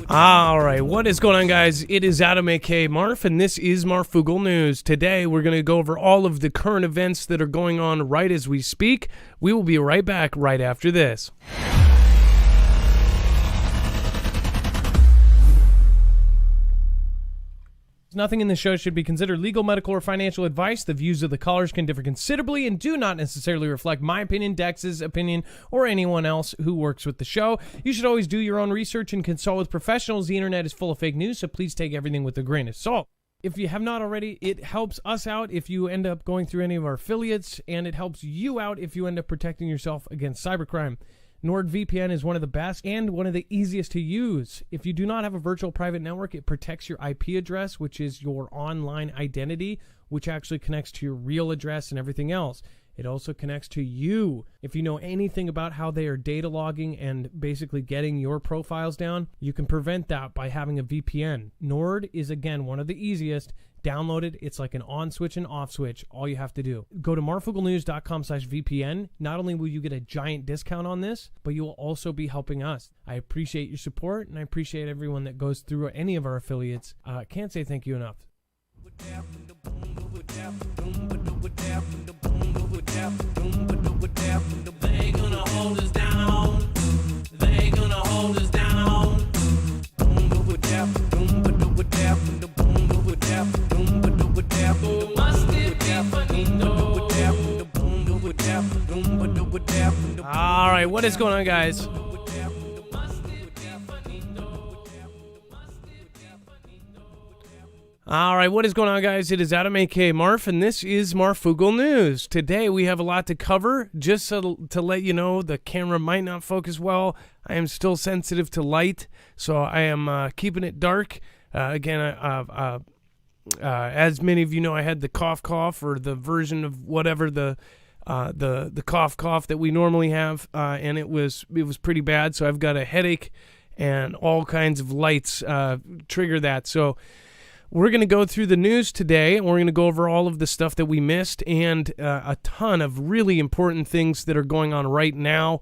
All right, what is going on, guys? It is Adam, aka Marf, and this is Marfoogle News. Today, we're going to go over all of the current events that are going on right as we speak. We will be right back right after this. Nothing in this show should be considered legal, medical, or financial advice. The views of the callers can differ considerably and do not necessarily reflect my opinion, Dex's opinion, or anyone else who works with the show. You should always do your own research and consult with professionals. The internet is full of fake news, so please take everything with a grain of salt. If you have not already, it helps us out if you end up going through any of our affiliates, and it helps you out if you end up protecting yourself against cybercrime. NordVPN is one of the best and one of the easiest to use. If you do not have a virtual private network, it protects your IP address, which is your online identity, which actually connects to your real address and everything else. It also connects to you. If you know anything about how they are data logging and basically getting your profiles down, you can prevent that by having a VPN. Nord is, again, one of the easiest. Download it. It's like an on switch and off switch. All you have to do. Go to marfooglenews.com/VPN. Not only will you get a giant discount on this, but you will also be helping us. I appreciate your support, and I appreciate everyone that goes through any of our affiliates. Can't say thank you enough. They ain't gonna hold us down. They ain't gonna hold us down. Must it be Finito? All right, what is going on, guys? All right, what is going on, guys? It is Adam, aka Marf, and this is Marfoogle News. Today, we have a lot to cover. Just to let you know, the camera might not focus well. I am still sensitive to light, so I am keeping it dark. As many of you know, I had the cough, or the version of whatever the cough that we normally have, and it was pretty bad. So I've got a headache, and all kinds of lights trigger that. So we're going to go through the news today, and we're going to go over all of the stuff that we missed and a ton of really important things that are going on right now.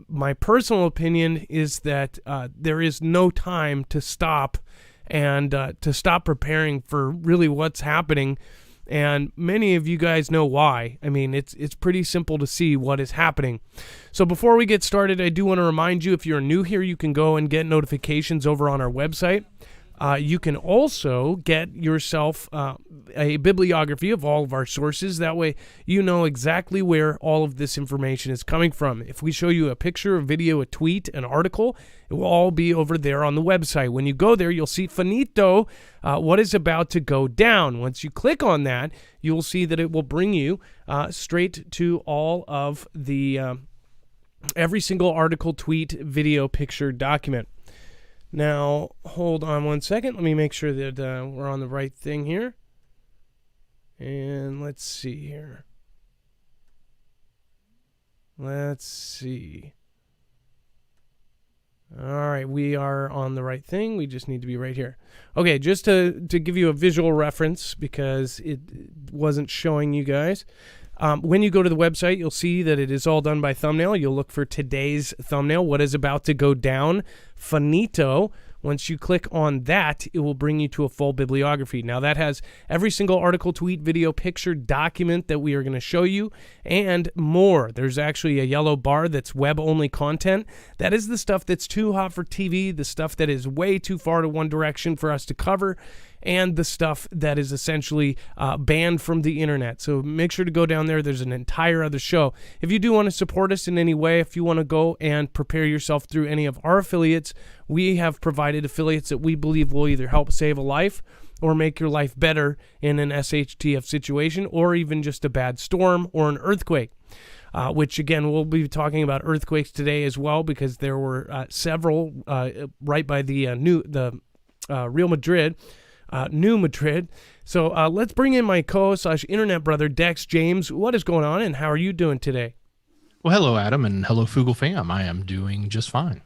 My personal opinion is that there is no time to stop and to stop preparing for really what's happening. And many of you guys know why. I mean, it's pretty simple to see what is happening. So before we get started, I do want to remind you, if you're new here, you can go and get notifications over on our website. You can also get yourself a bibliography of all of our sources. That way you know exactly where all of this information is coming from. If we show you a picture, a video, a tweet, an article, it will all be over there on the website. When you go there, you'll see Finito, what is about to go down. Once you click on that, you will see that it will bring you straight to all of the every single article, tweet, video, picture, document. Now, hold on one second. Let me make sure that we're on the right thing here. And let's see here. Let's see. All right, we are on the right thing. We just need to be right here. Okay, just to give you a visual reference, because it wasn't showing you guys. When you go to the website, you'll see that it is all done by thumbnail. You'll look for today's thumbnail, what is about to go down, Finito. Once you click on that, it will bring you to a full bibliography. Now, that has every single article, tweet, video, picture, document that we are going to show you, and more. There's actually a yellow bar that's web-only content. That is the stuff that's too hot for TV, the stuff that is way too far to one direction for us to cover, and the stuff that is essentially banned from the internet. So make sure to go down there. There's an entire other show. If you do want to support us in any way, if you want to go and prepare yourself through any of our affiliates, we have provided affiliates that we believe will either help save a life or make your life better in an SHTF situation, or even just a bad storm or an earthquake. Which, again, we'll be talking about earthquakes today as well, because there were several right by the Real Madrid. New Madrid. So let's bring in my co-host/internet brother, Dex James. What is going on, and how are you doing today? Well, hello, Adam, and hello, Foogle fam. I am doing just fine.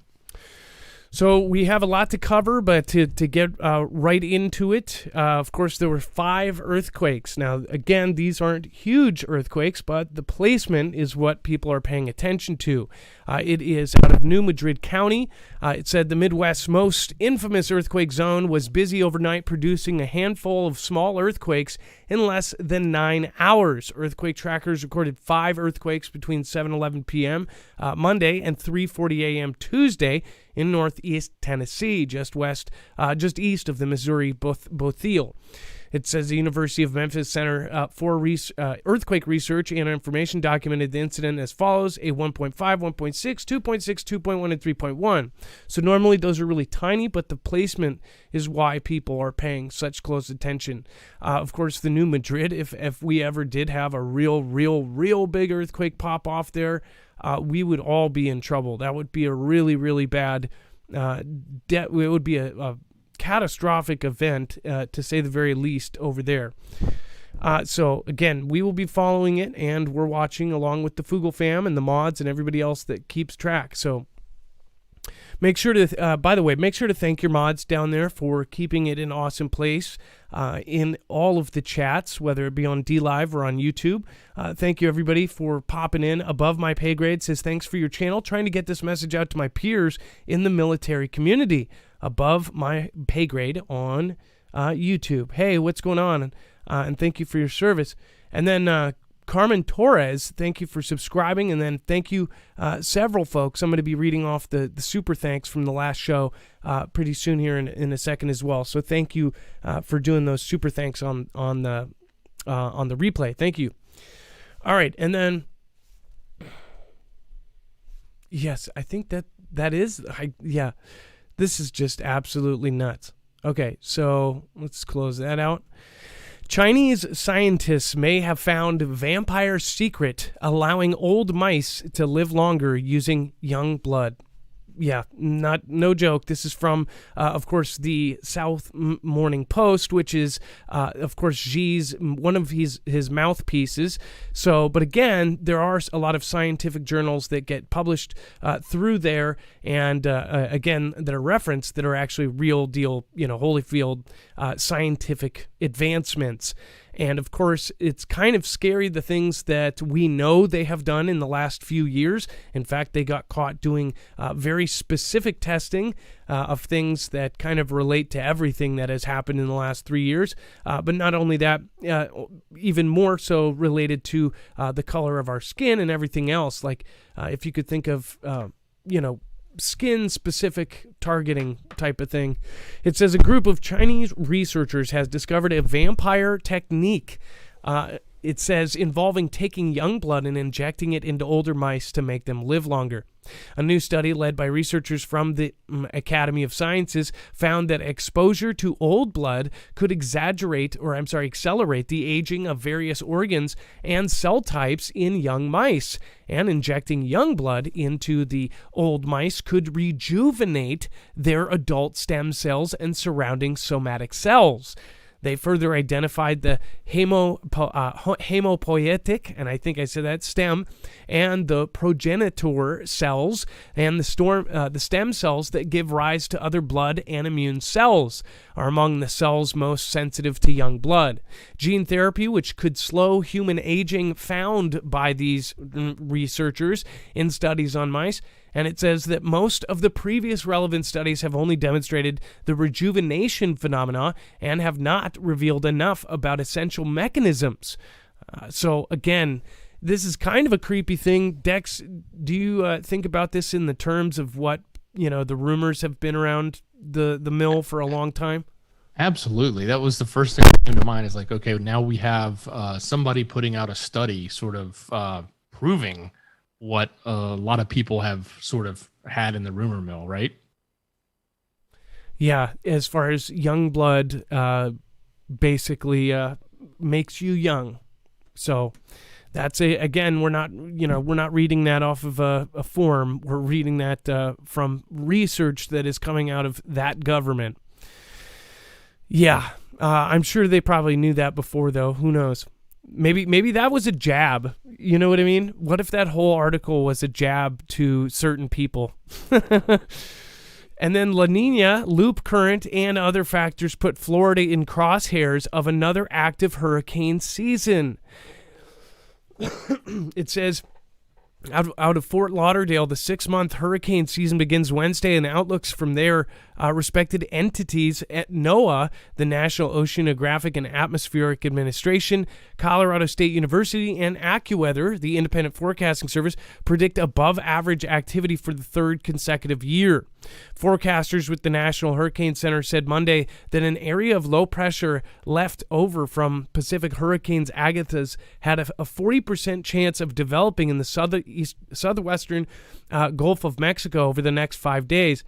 So we have a lot to cover, but to get right into it, of course, there were 5 earthquakes. Now, again, these aren't huge earthquakes, but the placement is what people are paying attention to. It is out of New Madrid County. It said the Midwest's most infamous earthquake zone was busy overnight, producing a handful of small earthquakes in less than 9 hours. Earthquake trackers recorded 5 earthquakes between 7:11 p.m. Monday and 3:40 a.m. Tuesday in northeast Tennessee, just east of the Missouri Bothell. It says the University of Memphis Center for Earthquake Research and Information documented the incident as follows: a 1.5, 1.6, 2.6, 2.1, and 3.1. So normally those are really tiny, but the placement is why people are paying such close attention. Of course, the New Madrid, if we ever did have a real big earthquake pop off there, we would all be in trouble. That would be a really, really bad, it would be a catastrophic event, to say the very least, over there. So, again, we will be following it, and we're watching along with the Foogle fam and the mods and everybody else that keeps track. So, make sure to, by the way, make sure to thank your mods down there for keeping it an awesome place in all of the chats, whether it be on DLive or on YouTube. Thank you, everybody, for popping in. Above My Pay Grade says, thanks for your channel. Trying to get this message out to my peers in the military community. Above My Pay Grade on YouTube. Hey, what's going on? And thank you for your service. And then Carmen Torres, thank you for subscribing. And then thank you, several folks. I'm going to be reading off the super thanks from the last show pretty soon here in a second as well. So thank you for doing those super thanks on the replay. Thank you. All right, and then yes, I think that is yeah. This is just absolutely nuts. Okay, so let's close that out. Chinese scientists may have found vampire secret allowing old mice to live longer using young blood. Yeah, no joke. This is from, of course, the South Morning Post, which is, of course, Xi's one of his mouthpieces. So, but again, there are a lot of scientific journals that get published through there, and again, that are referenced that are actually real deal, Holyfield scientific advancements. And of course, it's kind of scary, the things that we know they have done in the last few years. In fact, they got caught doing very specific testing of things that kind of relate to everything that has happened in the last 3 years. But not only that, even more so related to the color of our skin and everything else. Like if you could think of, skin-specific targeting type of thing. It says a group of Chinese researchers has discovered a vampire technique. It says involving taking young blood and injecting it into older mice to make them live longer. A new study led by researchers from the Academy of Sciences found that exposure to old blood could accelerate the aging of various organs and cell types in young mice. And injecting young blood into the old mice could rejuvenate their adult stem cells and surrounding somatic cells. They further identified the hemopoietic, and I think I said that, stem, and the progenitor cells, and the stem cells that give rise to other blood and immune cells, are among the cells most sensitive to young blood. Gene therapy, which could slow human aging, found by these researchers in studies on mice. And it says that most of the previous relevant studies have only demonstrated the rejuvenation phenomena and have not revealed enough about essential mechanisms. So again, this is kind of a creepy thing. Dex, do you think about this in the terms of what, the rumors have been around the mill for a long time? Absolutely. That was the first thing that came to mind, is like, okay, now we have somebody putting out a study sort of proving what a lot of people have sort of had in the rumor mill, right? Yeah, as far as young blood basically makes you young. So that's again, we're not reading that off of a form. We're reading that from research that is coming out of that government. Yeah, I'm sure they probably knew that before, though. Who knows? Maybe that was a jab. You know what I mean? What if that whole article was a jab to certain people? And then La Nina, loop current, and other factors put Florida in crosshairs of another active hurricane season. It says, out of Fort Lauderdale, the 6-month hurricane season begins Wednesday, and outlooks from their respected entities at NOAA, the National Oceanographic and Atmospheric Administration, Colorado State University, and AccuWeather, the independent forecasting service, predict above average activity for the third consecutive year. Forecasters with the National Hurricane Center said Monday that an area of low pressure left over from Pacific hurricanes Agatha's had a 40% chance of developing in the southwestern Gulf of Mexico over the next 5 days.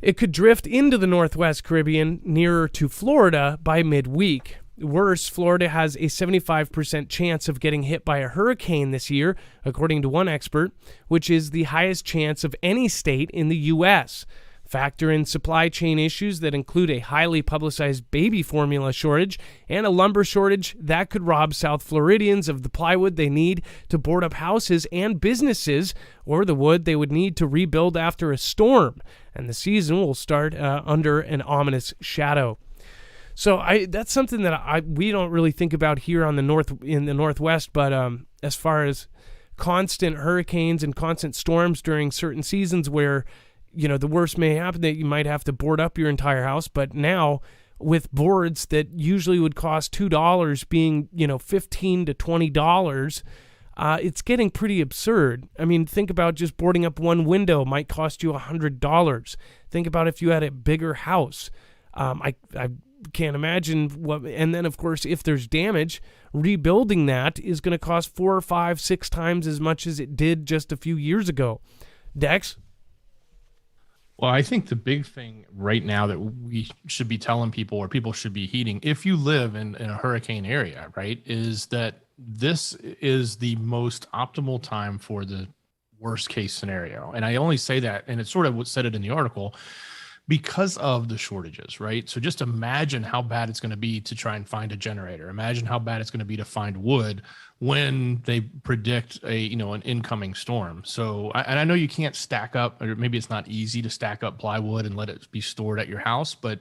It could drift into the Northwest Caribbean nearer to Florida by midweek. Worse, Florida has a 75% chance of getting hit by a hurricane this year, according to one expert, which is the highest chance of any state in the U.S. Factor in supply chain issues that include a highly publicized baby formula shortage and a lumber shortage that could rob South Floridians of the plywood they need to board up houses and businesses, or the wood they would need to rebuild after a storm. And the season will start under an ominous shadow. So that's something that we don't really think about here in the Northwest, but as far as constant hurricanes and constant storms during certain seasons where, the worst may happen, that you might have to board up your entire house. But now with boards that usually would cost $2 being, $15 to $20, it's getting pretty absurd. I mean, think about just boarding up one window might cost you $100. Think about if you had a bigger house. I can't imagine what. And then, of course, if there's damage, rebuilding that is going to cost 4 or 5, 6 times as much as it did just a few years ago. Dex? Well, I think the big thing right now that we should be telling people, or people should be heeding, if you live in a hurricane area, right, is that this is the most optimal time for the worst case scenario. And I only say that, and it's sort of what said it in the article, because of the shortages, right? So just imagine how bad it's going to be to try and find a generator. Imagine how bad it's going to be to find wood when they predict an incoming storm. So, and I know you can't stack up, or maybe it's not easy to stack up plywood and let it be stored at your house, but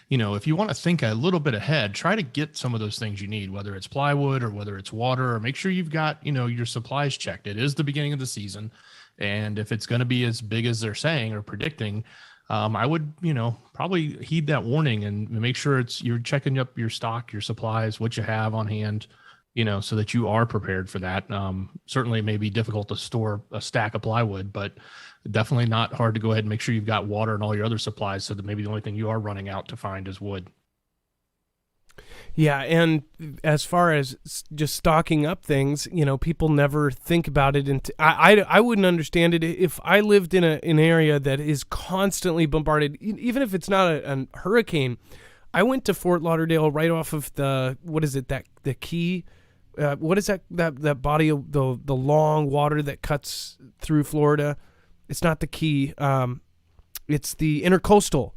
if you want to think a little bit ahead, try to get some of those things you need, whether it's plywood or whether it's water, or make sure you've got, your supplies checked. It is the beginning of the season. And if it's going to be as big as they're saying or predicting, I would, probably heed that warning and make sure you're checking up your stock, your supplies, what you have on hand, so that you are prepared for that. Certainly it may be difficult to store a stack of plywood, but definitely not hard to go ahead and make sure you've got water and all your other supplies, so that maybe the only thing you are running out to find is wood. Yeah, and as far as just stocking up things, people never think about it. And I wouldn't understand it if I lived in an area that is constantly bombarded, even if it's not a hurricane. I went to Fort Lauderdale right off of the Key. What is that body of the long water that cuts through Florida? It's not the Key. It's the Intercoastal.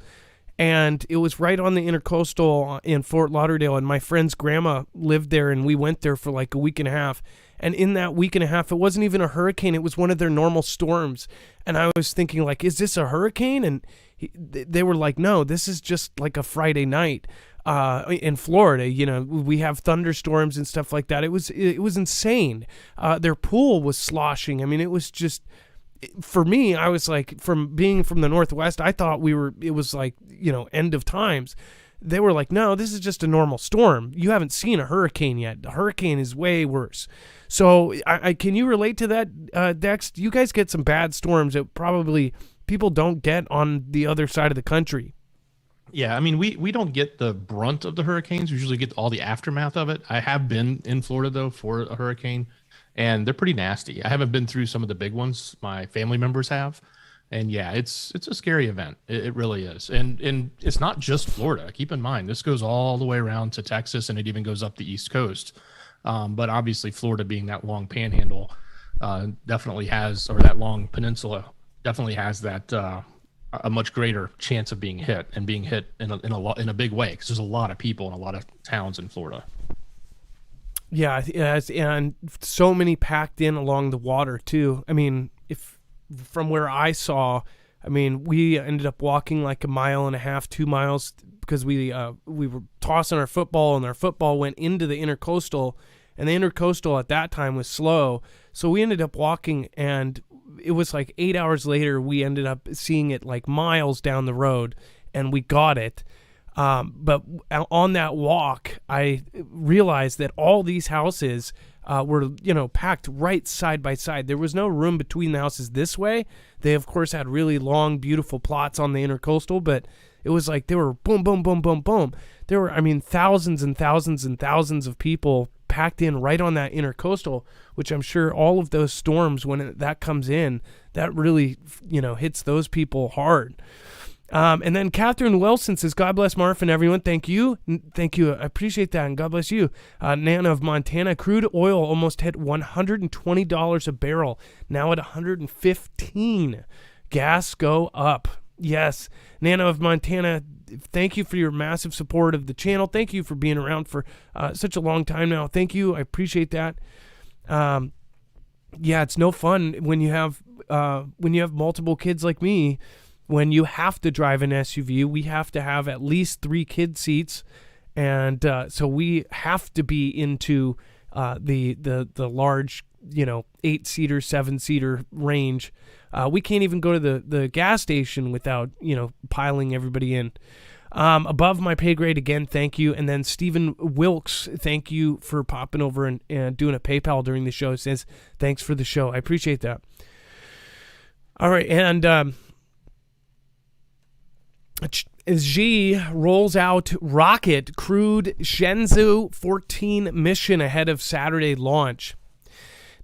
And it was right on the Intercoastal in Fort Lauderdale, and my friend's grandma lived there, and we went there for like a week and a half. And in that week and a half, it wasn't even a hurricane. It was one of their normal storms. And I was thinking, like, is this a hurricane? And they were like, no, this is just like a Friday night in Florida. We have thunderstorms and stuff like that. It was insane. Their pool was sloshing. I mean, it was just... For me, I was like, from being from the Northwest, I thought it was like, end of times. They were like, no, this is just a normal storm. You haven't seen a hurricane yet. The hurricane is way worse. So can you relate to that, Dex? You guys get some bad storms that probably people don't get on the other side of the country. Yeah, I mean, we don't get the brunt of the hurricanes. We usually get all the aftermath of it. I have been in Florida, though, for a hurricane. And they're pretty nasty. I haven't been through some of the big ones. My family members have. And yeah, it's a scary event. It really is. And it's not just Florida. Keep in mind, this goes all the way around to Texas, and it even goes up the East Coast. But obviously Florida, being that long panhandle, definitely has, or that long peninsula, definitely has that a much greater chance of being hit, and being hit in a big way, because there's a lot of people and a lot of towns in Florida. Yeah, and so many packed in along the water too. I mean, if from where I saw, I mean, we ended up walking like a mile and a half, 2 miles, because we were tossing our football, and our football went into the intercoastal, and the intercoastal at that time was slow. So we ended up walking, and it was like 8 hours later, we ended up seeing it like miles down the road, and we got it. But on that walk, I realized that all these houses were, packed right side by side. There was no room between the houses this way. They, of course, had really long, beautiful plots on the intercoastal, but it was like they were boom, boom, boom, boom, boom. There were, thousands and thousands and thousands of people packed in right on that intercoastal, which I'm sure all of those storms, when that comes in, that really, hits those people hard. And then Catherine Wilson says, God bless Marf and everyone. Thank you. Thank you. I appreciate that. And God bless you. Nana of Montana, crude oil almost hit $120 a barrel. Now at $115. Gas go up. Yes. Nana of Montana, thank you for your massive support of the channel. Thank you for being around for such a long time now. Thank you. I appreciate that. Yeah, it's no fun when you have multiple kids like me. When you have to drive an SUV, we have to have at least 3 kid seats, and so we have to be into the large, 8-seater, 7-seater range. We can't even go to the gas station without piling everybody in. Above my pay grade again, thank you. And then Stephen Wilkes, thank you for popping over and doing a PayPal during the show. It says thanks for the show. I appreciate that. All right, and Xi rolls out rocket crewed Shenzhou 14 mission ahead of Saturday launch.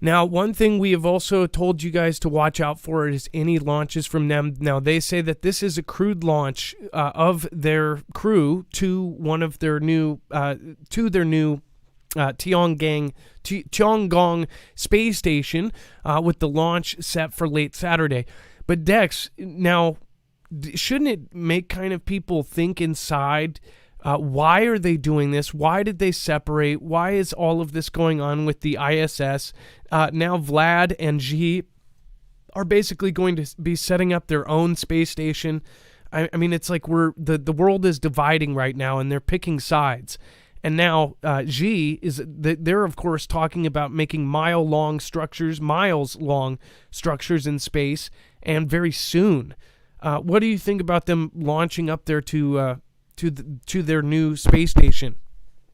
Now, one thing we have also told you guys to watch out for is any launches from them. Now, they say that this is a crewed launch of their crew to one of their new Tiangong space station with the launch set for late Saturday. But Dex, now, shouldn't it make kind of people think inside, why are they doing this? Why did they separate? Why is all of this going on with the ISS? Now Vlad and Xi are basically going to be setting up their own space station. I mean, it's like the world is dividing right now, and they're picking sides. And now Xi they're of course talking about making miles long structures in space, and very soon. What do you think about them launching up there to their new space station?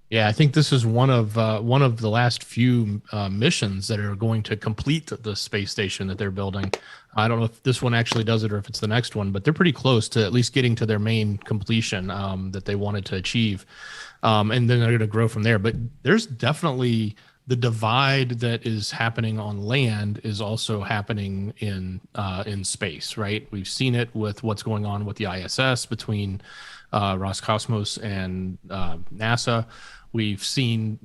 Yeah, I think this is one of the last few missions that are going to complete the space station that they're building. I don't know if this one actually does it or if it's the next one, but they're pretty close to at least getting to their main completion that they wanted to achieve, and then they're going to grow from there. But there's definitely the divide that is happening on land is also happening in space, right? We've seen it with what's going on with the ISS between Roscosmos and NASA. We've seen,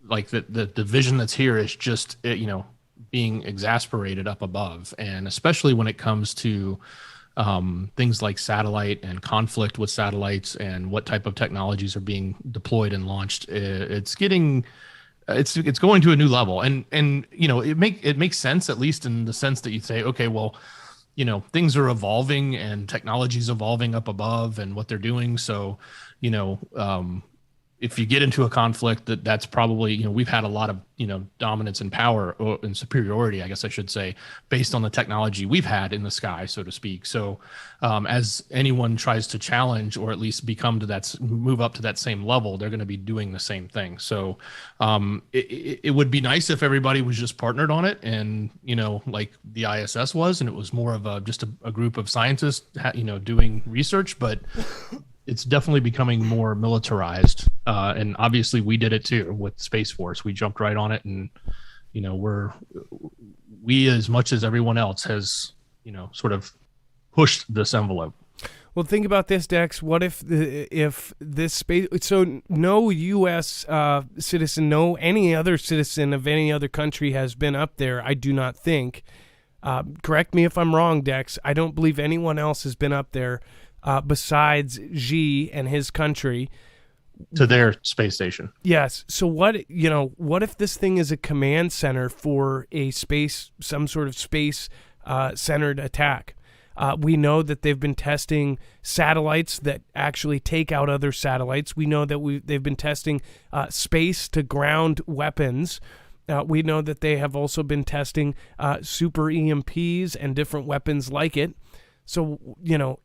like the division that's here is just, being exasperated up above. And especially when it comes to things like satellite and conflict with satellites and what type of technologies are being deployed and launched, it's going to a new level. And it makes sense, at least in the sense that you say, okay, well, things are evolving and technology's evolving up above and what they're doing. So, if you get into a conflict, that's probably, we've had a lot of, dominance and power and superiority, I guess I should say, based on the technology we've had in the sky, so to speak. So as anyone tries to challenge or at least move up to that same level, they're going to be doing the same thing. So it would be nice if everybody was just partnered on it and, like the ISS was, and it was more of just a group of scientists, doing research, but it's definitely becoming more militarized. And obviously we did it too with Space Force. We jumped right on it, and, we, as much as everyone else, has, sort of pushed this envelope. Well, think about this, Dex. What if this space? So no U.S. Citizen, no any other citizen of any other country has been up there. I do not think. Correct me if I'm wrong, Dex. I don't believe anyone else has been up there besides Xi and his country. To their space station. Yes. So what if this thing is a command center for some sort of space centered attack? We know that they've been testing satellites that actually take out other satellites. We know that they've been testing space-to-ground weapons. We know that they have also been testing super EMPs and different weapons like it. So,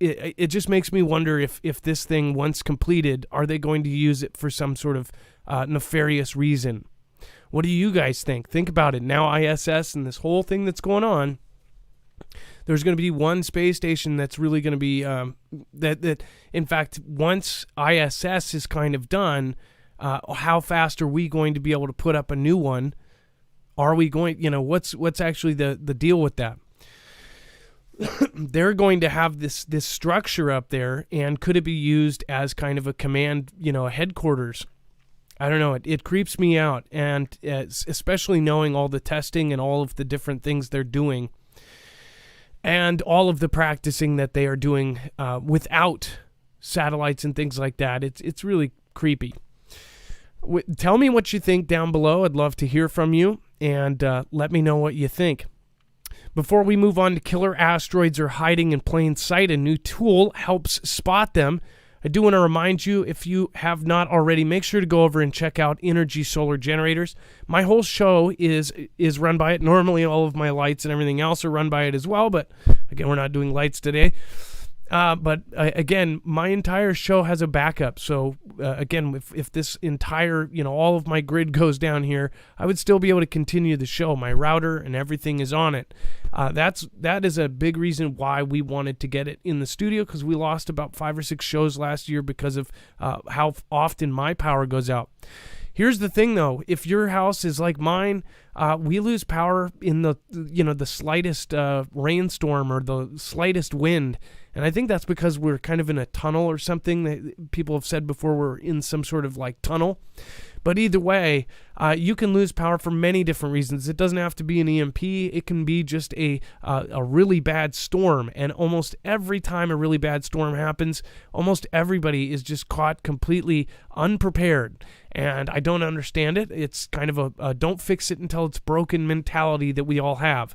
it just makes me wonder if this thing, once completed, are they going to use it for some sort of nefarious reason? What do you guys think? Think about it. Now ISS and this whole thing that's going on, there's going to be one space station that's really going to be, that in fact, once ISS is kind of done, how fast are we going to be able to put up a new one? Are we going, what's actually the deal with that? They're going to have this structure up there, and could it be used as kind of a command, a headquarters? I don't know. It creeps me out, and especially knowing all the testing and all of the different things they're doing, and all of the practicing that they are doing without satellites and things like that. It's really creepy. Tell me what you think down below. I'd love to hear from you, and let me know what you think. Before we move on to killer asteroids are hiding in plain sight, a new tool helps spot them. I do want to remind you, if you have not already, make sure to go over and check out Energy Solar Generators. My whole show is run by it. Normally, all of my lights and everything else are run by it as well, but again, we're not doing lights today. But again, my entire show has a backup. So again, if this entire, all of my grid goes down here, I would still be able to continue the show. My router and everything is on it. That is a big reason why we wanted to get it in the studio, because we lost about 5 or 6 shows last year because of how often my power goes out. Here's the thing, though. If your house is like mine, we lose power in the slightest rainstorm or the slightest wind. And I think that's because we're kind of in a tunnel or something. That people have said before, we're in some sort of like tunnel. But either way, you can lose power for many different reasons. It doesn't have to be an EMP. It can be just a really bad storm. And almost every time a really bad storm happens, almost everybody is just caught completely unprepared. And I don't understand it. It's kind of a don't fix it until it's broken mentality that we all have.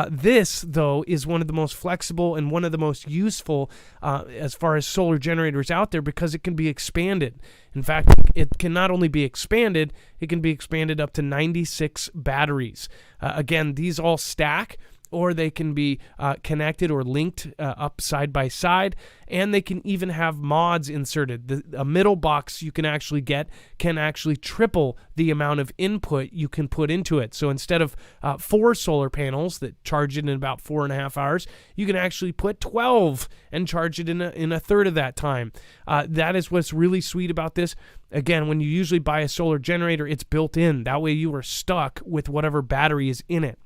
This, though, is one of the most flexible and one of the most useful as far as solar generators out there, because it can be expanded. In fact, it can not only be expanded, it can be expanded up to 96 batteries. Again, these all stack, or they can be connected or linked up side by side, and they can even have mods inserted. A middle box you can actually get can actually triple the amount of input you can put into it. So instead of 4 solar panels that charge it in about 4.5 hours, you can actually put 12 and charge it in a third of that time. That is what's really sweet about this. Again, when you usually buy a solar generator, it's built in. That way you are stuck with whatever battery is in it.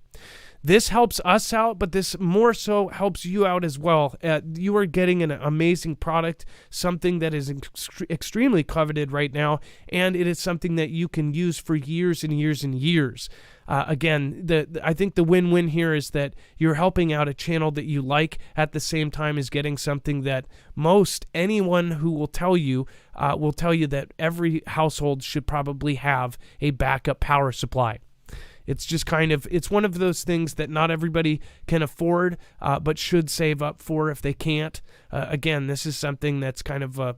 This helps us out, but this more so helps you out as well. You are getting an amazing product, something that is extremely coveted right now, and it is something that you can use for years and years and years. Again, I think the win-win here is that you're helping out a channel that you like, at the same time as getting something that most anyone who will tell you that every household should probably have a backup power supply. It's just it's one of those things that not everybody can afford, but should save up for if they can't. Again, this is something that's kind of,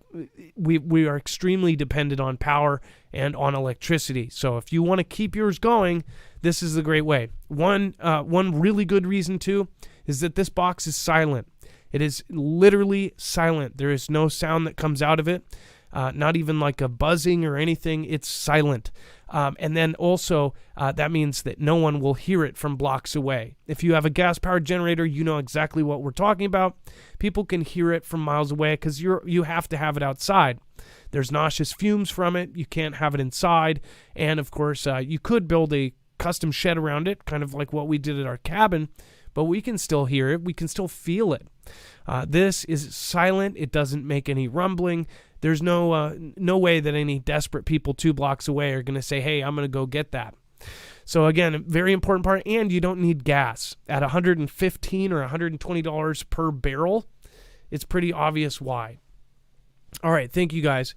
we are extremely dependent on power and on electricity. So if you want to keep yours going, this is the great way. One really good reason too is that this box is silent. It is literally silent. There is no sound that comes out of it. Not even like a buzzing or anything. It's silent. And then also, that means that no one will hear it from blocks away. If you have a gas-powered generator, you know exactly what we're talking about. People can hear it from miles away because you have to have it outside. There's nauseous fumes from it. You can't have it inside. And, of course, you could build a custom shed around it, kind of like what we did at our cabin, but we can still hear it. We can still feel it. This is silent. It doesn't make any rumbling. There's no way that any desperate people 2 blocks away are going to say, hey, I'm going to go get that. So again, a very important part, and you don't need gas. At $115 or $120 per barrel, it's pretty obvious why. All right, thank you guys.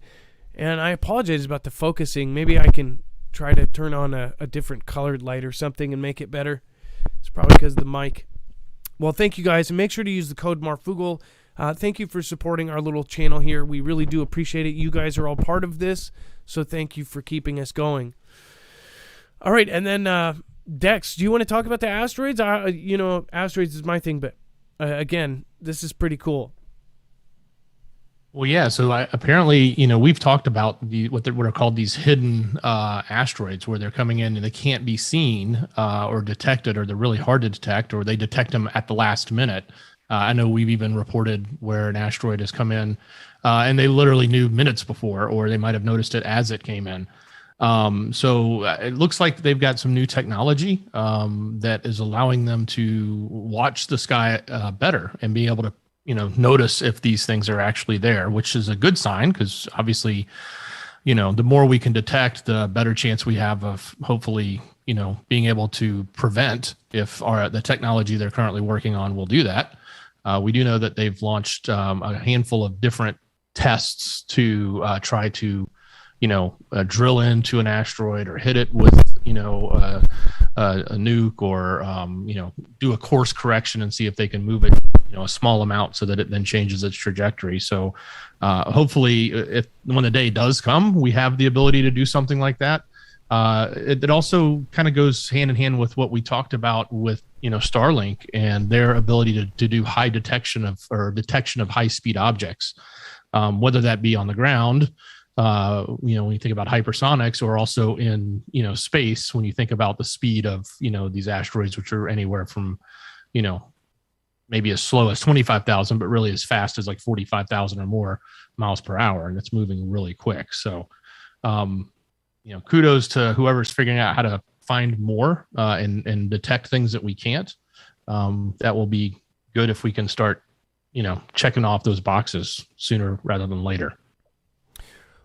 And I apologize about the focusing. Maybe I can try to turn on a different colored light or something and make it better. It's probably because of the mic. Well, thank you guys, and make sure to use the code Marfoogle. Thank you for supporting our little channel here. We really do appreciate it. You guys are all part of this, so thank you for keeping us going. All right, and then Dex, do you want to talk about the asteroids? Asteroids is my thing, but again, this is pretty cool. Well, yeah. So apparently, we've talked about what are called these hidden asteroids, where they're coming in and they can't be seen or detected, or they're really hard to detect, or they detect them at the last minute. I know we've even reported where an asteroid has come in and they literally knew minutes before, or they might have noticed it as it came in. So it looks like they've got some new technology that is allowing them to watch the sky better and be able to notice if these things are actually there, which is a good sign, because obviously, the more we can detect, the better chance we have of hopefully, being able to prevent if the technology they're currently working on will do that. We do know that they've launched a handful of different tests to try to, drill into an asteroid or hit it with, a nuke, or, do a course correction and see if they can move it, a small amount so that it then changes its trajectory. So hopefully when the day does come, we have the ability to do something like that. It also kind of goes hand in hand with what we talked about with, Starlink and their ability to do high detection of high speed objects, whether that be on the ground, when you think about hypersonics, or also in, space, when you think about the speed of, these asteroids, which are anywhere from, maybe as slow as 25,000, but really as fast as like 45,000 or more miles per hour. And it's moving really quick. So, kudos to whoever's figuring out how to find more and detect things that we can't. That will be good if we can start, checking off those boxes sooner rather than later.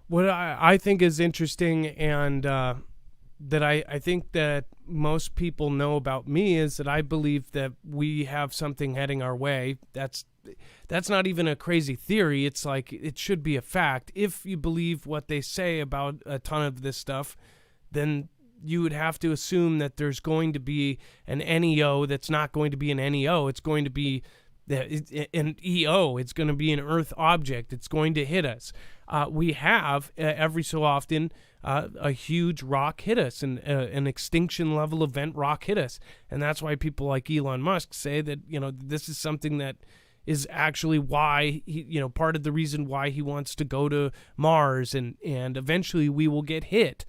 What I think is interesting, and that I think that most people know about me, is that I believe that we have something heading our way. That's not even a crazy theory. It's like, it should be a fact. If you believe what they say about a ton of this stuff, then you would have to assume that there's going to be an NEO that's not going to be an NEO. It's going to be an EO. It's going to be an Earth object. It's going to hit us. We have every so often a huge rock hit us, and an extinction level event rock hit us, and that's why people like Elon Musk say that this is something that is actually why he, part of the reason why he wants to go to Mars, and eventually we will get hit,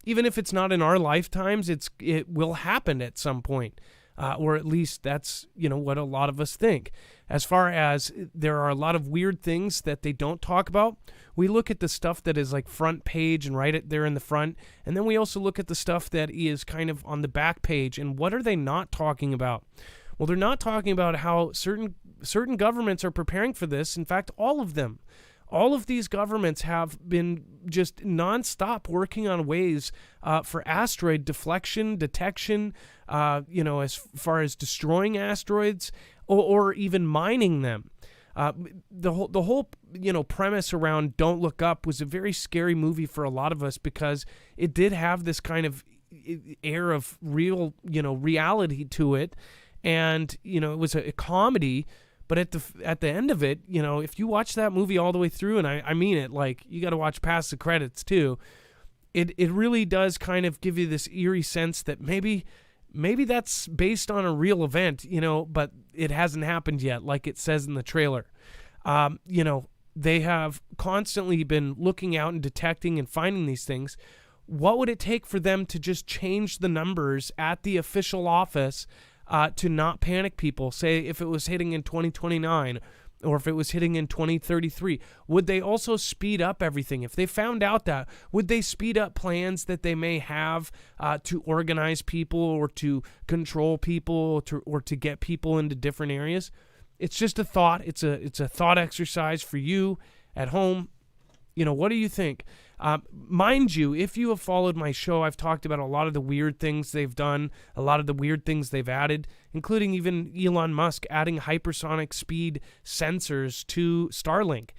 even if it's not in our lifetimes. It will happen at some point. Or at least that's, what a lot of us think. As far as there are a lot of weird things that they don't talk about, we look at the stuff that is like front page and right there in the front, and then we also look at the stuff that is kind of on the back page. And what are they not talking about? Well, they're not talking about how certain governments are preparing for this. In fact, all of them. All of these governments have been just nonstop working on ways for asteroid deflection, detection, as far as destroying asteroids or even mining them. The whole premise around Don't Look Up was a very scary movie for a lot of us, because it did have this kind of air of real, reality to it. And, it was a comedy. But at the end of it, if you watch that movie all the way through, and I mean it, like, you got to watch past the credits too, it really does kind of give you this eerie sense that maybe that's based on a real event, but it hasn't happened yet, like it says in the trailer. They have constantly been looking out and detecting and finding these things. What would it take for them to just change the numbers at the official office to not panic people? Say if it was hitting in 2029, or if it was hitting in 2033, would they also speed up everything? If they found out that, would they speed up plans that they may have to organize people, or to control people, or to get people into different areas? It's just a thought. It's a thought exercise for you at home. What do you think? Mind you, if you have followed my show, I've talked about a lot of the weird things they've done, a lot of the weird things they've added, including even Elon Musk adding hypersonic speed sensors to Starlink.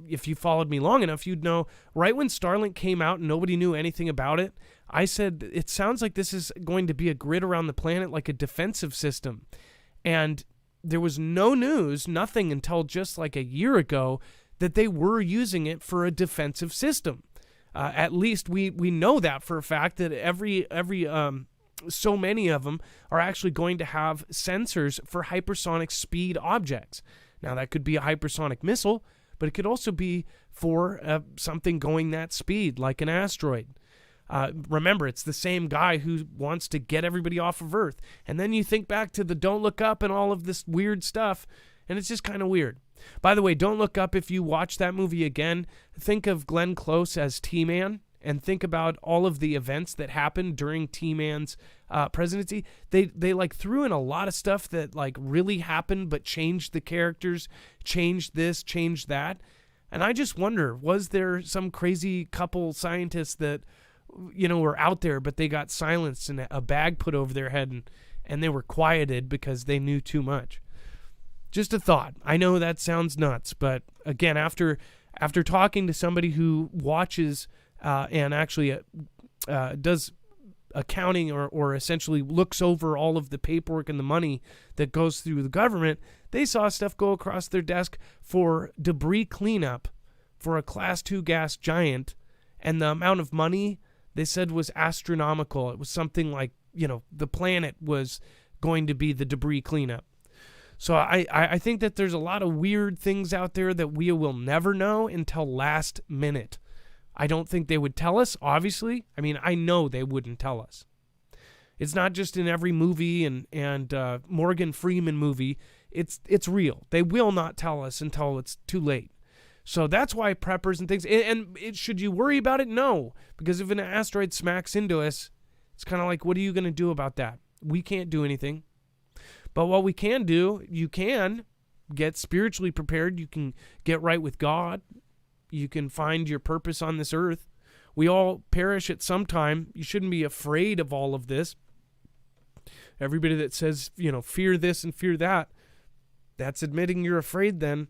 If you followed me long enough, you'd know right when Starlink came out and nobody knew anything about it, I said, it sounds like this is going to be a grid around the planet, like a defensive system. And there was no news, nothing until just like a year ago, that they were using it for a defensive system. At least we know that for a fact, that every so many of them are actually going to have sensors for hypersonic speed objects. Now, that could be a hypersonic missile, but it could also be for something going that speed, like an asteroid. Remember, it's the same guy who wants to get everybody off of Earth. And then you think back to the Don't Look Up and all of this weird stuff, and it's just kind of weird. By the way, Don't Look Up, if you watch that movie again, think of Glenn Close as T-Man, and think about all of the events that happened during T-Man's presidency. They like threw in a lot of stuff that like really happened, but changed the characters, changed this, changed that. And I just wonder, was there some crazy couple scientists that, were out there, but they got silenced and a bag put over their head, and they were quieted because they knew too much? Just a thought. I know that sounds nuts, but again, after talking to somebody who watches and actually does accounting or essentially looks over all of the paperwork and the money that goes through the government, they saw stuff go across their desk for debris cleanup for a Class 2 gas giant, and the amount of money they said was astronomical. It was something like, the planet was going to be the debris cleanup. So I think that there's a lot of weird things out there that we will never know until last minute. I don't think they would tell us, obviously. I mean, I know they wouldn't tell us. It's not just in every movie and Morgan Freeman movie. It's real. They will not tell us until it's too late. So that's why preppers and things, and should you worry about it? No, because if an asteroid smacks into us, it's kind of like, what are you going to do about that? We can't do anything. But what we can do, you can get spiritually prepared. You can get right with God. You can find your purpose on this earth. We all perish at some time. You shouldn't be afraid of all of this. Everybody that says, fear this and fear that, that's admitting you're afraid then.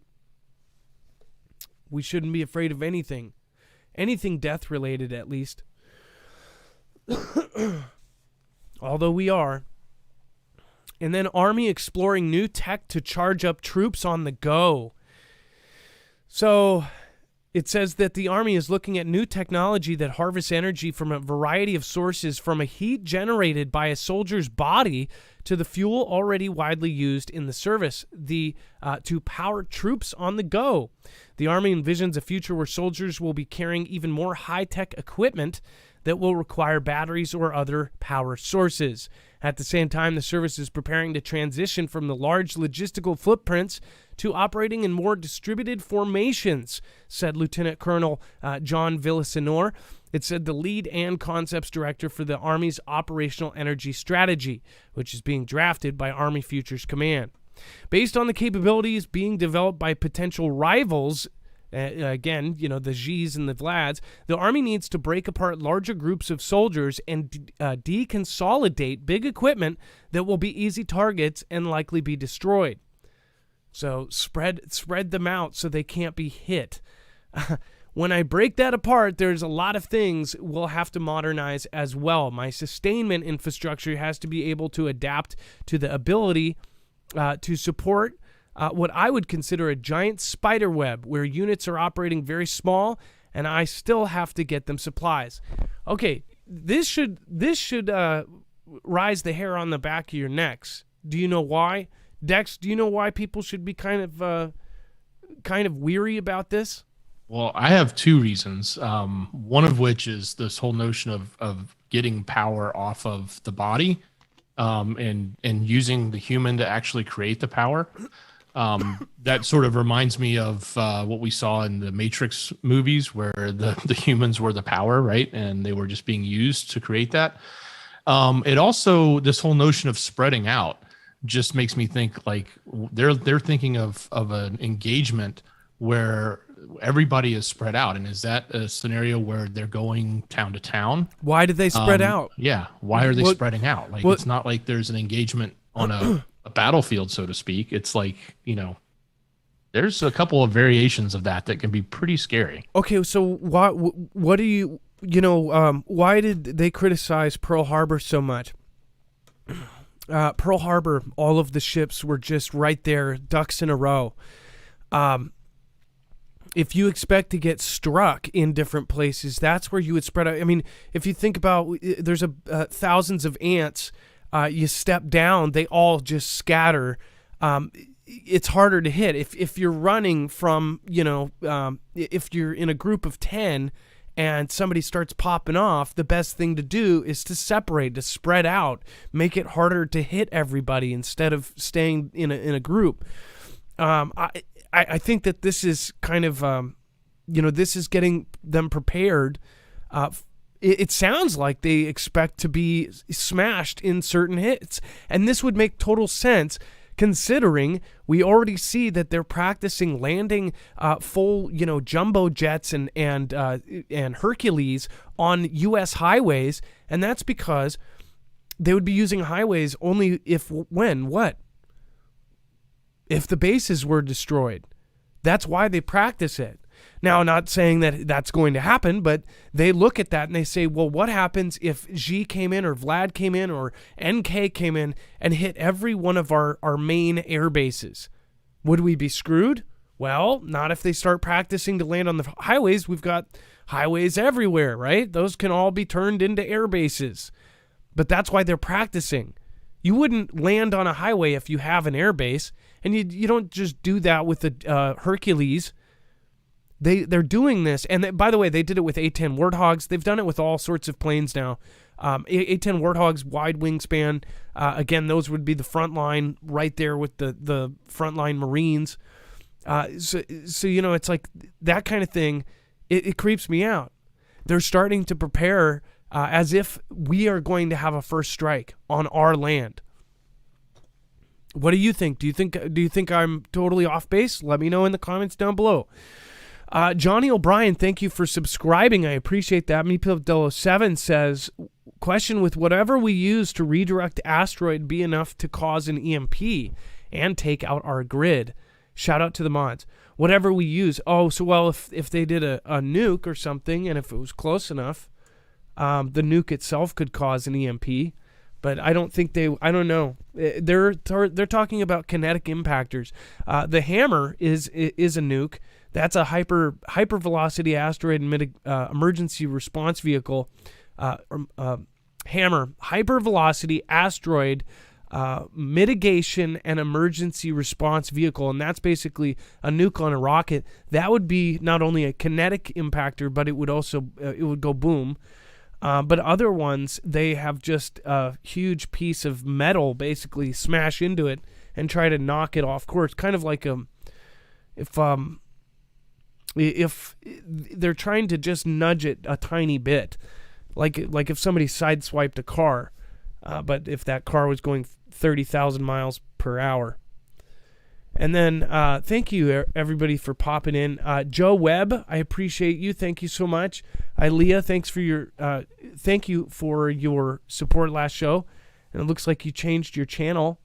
We shouldn't be afraid of anything. Anything death-related, at least. Although we are. And then Army exploring new tech to charge up troops on the go. So it says that the Army is looking at new technology that harvests energy from a variety of sources, from a heat generated by a soldier's body to the fuel already widely used in the service, to power troops on the go. The Army envisions a future where soldiers will be carrying even more high-tech equipment that will require batteries or other power sources. At the same time, the service is preparing to transition from the large logistical footprints to operating in more distributed formations, said Lieutenant Colonel John Villasenor. It said the lead and concepts director for the Army's Operational Energy Strategy, which is being drafted by Army Futures Command. Based on the capabilities being developed by potential rivals, again, the Xi's and the Vlads, the Army needs to break apart larger groups of soldiers and deconsolidate big equipment that will be easy targets and likely be destroyed. So spread them out so they can't be hit. When I break that apart, there's a lot of things we'll have to modernize as well. My sustainment infrastructure has to be able to adapt to the ability to support what I would consider a giant spider web, where units are operating very small and I still have to get them supplies. Okay, this should rise the hair on the back of your necks. Do you know why? Dex, do you know why people should be kind of weary about this? Well, I have two reasons. One of which is this whole notion of getting power off of the body, and using the human to actually create the power. That sort of reminds me of what we saw in the Matrix movies, where the humans were the power, right? And they were just being used to create that. It also, this whole notion of spreading out just makes me think like they're thinking of an engagement where everybody is spread out. And is that a scenario where they're going town to town? Why did they spread out? Yeah. Why are they spreading out? Like, it's not like there's an engagement on a battlefield, so to speak. It's like, there's a couple of variations of that can be pretty scary. Okay. So what do you, why did they criticize Pearl Harbor so much? Pearl Harbor, all of the ships were just right there, ducks in a row. If you expect to get struck in different places, that's where you would spread out. I mean, if you think about, there's thousands of ants. You step down, they all just scatter. It's harder to hit. If you're running from, if you're in a group of 10 and somebody starts popping off, the best thing to do is to separate, to spread out, make it harder to hit everybody instead of staying in a group. I think that this is kind of, this is getting them prepared. It sounds like they expect to be smashed in certain hits. And this would make total sense considering we already see that they're practicing landing full, jumbo jets and Hercules on U.S. highways. And that's because they would be using highways only if the bases were destroyed. That's why they practice it. Now, not saying that that's going to happen, but they look at that and they say, well, what happens if Xi came in or Vlad came in or NK came in and hit every one of our main air bases? Would we be screwed? Well, not if they start practicing to land on the highways. We've got highways everywhere, right? Those can all be turned into air bases. But that's why they're practicing. You wouldn't land on a highway if you have an air base, and you don't just do that with the Hercules. They're doing this, and by the way, they did it with A-10 Warthogs. They've done it with all sorts of planes now. A-10 Warthogs, wide wingspan. Again, those would be the front line right there with the frontline Marines. So it's like that kind of thing. It creeps me out. They're starting to prepare as if we are going to have a first strike on our land. What do you think? Do you think I'm totally off base? Let me know in the comments down below. Johnny O'Brien, thank you for subscribing. I appreciate that. Meeple07 says, question, with whatever we use to redirect Asteroid be enough to cause an EMP and take out our grid? Shout out to the mods. Whatever we use. Oh, so well, if they did a nuke or something, and if it was close enough, the nuke itself could cause an EMP. But I don't think I don't know. They're talking about kinetic impactors. The Hammer is a nuke. That's a hyper velocity asteroid emergency response vehicle. Hammer, hyper velocity asteroid mitigation and emergency response vehicle, and that's basically a nuke on a rocket. That would be not only a kinetic impactor, but it would also it would go boom. But other ones, they have just a huge piece of metal basically smash into it and try to knock it off course. Kind of like if they're trying to just nudge it a tiny bit, like if somebody sideswiped a car, but if that car was going 30,000 miles per hour. And then thank you everybody for popping in. Joe Webb, I appreciate you. Thank you so much. Ilea, thank you for your support last show. And it looks like you changed your channel.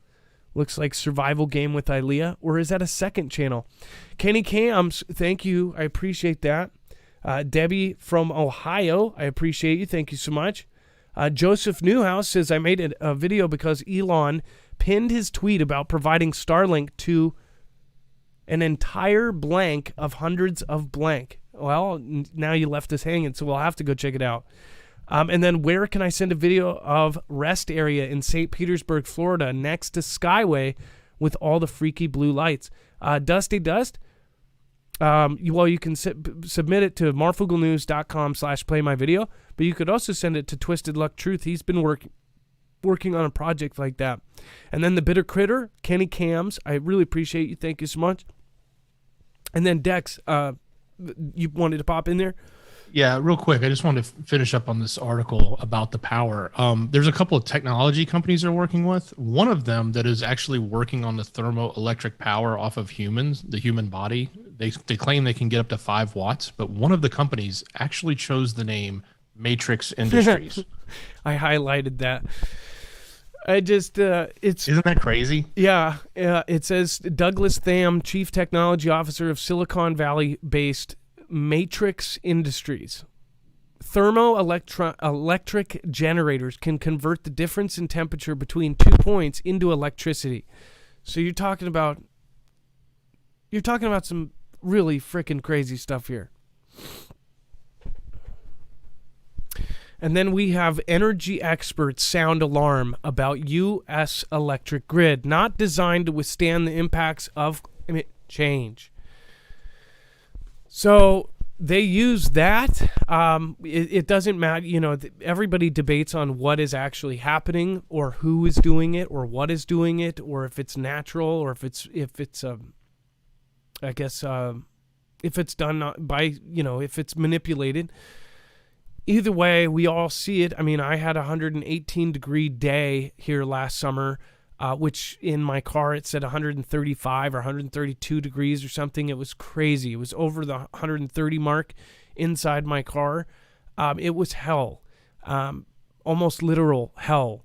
Looks like Survival Game with Ilea, or is that a second channel? Kenny Cams, thank you. I appreciate that. Debbie from Ohio, I appreciate you. Thank you so much. Joseph Newhouse says, I made a video because Elon pinned his tweet about providing Starlink to an entire blank of hundreds of blank. Well, now you left us hanging, so we'll have to go check it out. And then where can I send a video of rest area in St. Petersburg, Florida, next to Skyway with all the freaky blue lights? Dusty Dust, you can submit it to marfooglenews.com/playmyvideo, but you could also send it to Twisted Luck Truth. He's been working on a project like that. And then the Bitter Critter, Kenny Cams, I really appreciate you. Thank you so much. And then Dex, you wanted to pop in there? Yeah, real quick. I just wanted to finish up on this article about the power. There's a couple of technology companies they're working with. One of them that is actually working on the thermoelectric power off of humans, the human body. They claim they can get up to 5 watts, but one of the companies actually chose the name Matrix Industries. I highlighted that. Isn't that crazy? Yeah. It says Douglas Tham, Chief Technology Officer of Silicon Valley-based Matrix Industries. Thermoelectric generators can convert the difference in temperature between 2 points into electricity. So you're talking about some really freaking crazy stuff here. And then we have energy experts sound alarm about U.S. electric grid, not designed to withstand the impacts of climate change. So they use that. It doesn't matter. Everybody debates on what is actually happening, or who is doing it, or what is doing it, or if it's natural, or if it's done by, if it's manipulated. Either way, we all see it. I mean, I had a 118-degree day here last summer, which in my car it said 135 or 132 degrees or something. It was crazy. It was over the 130 mark inside my car. It was hell, almost literal hell.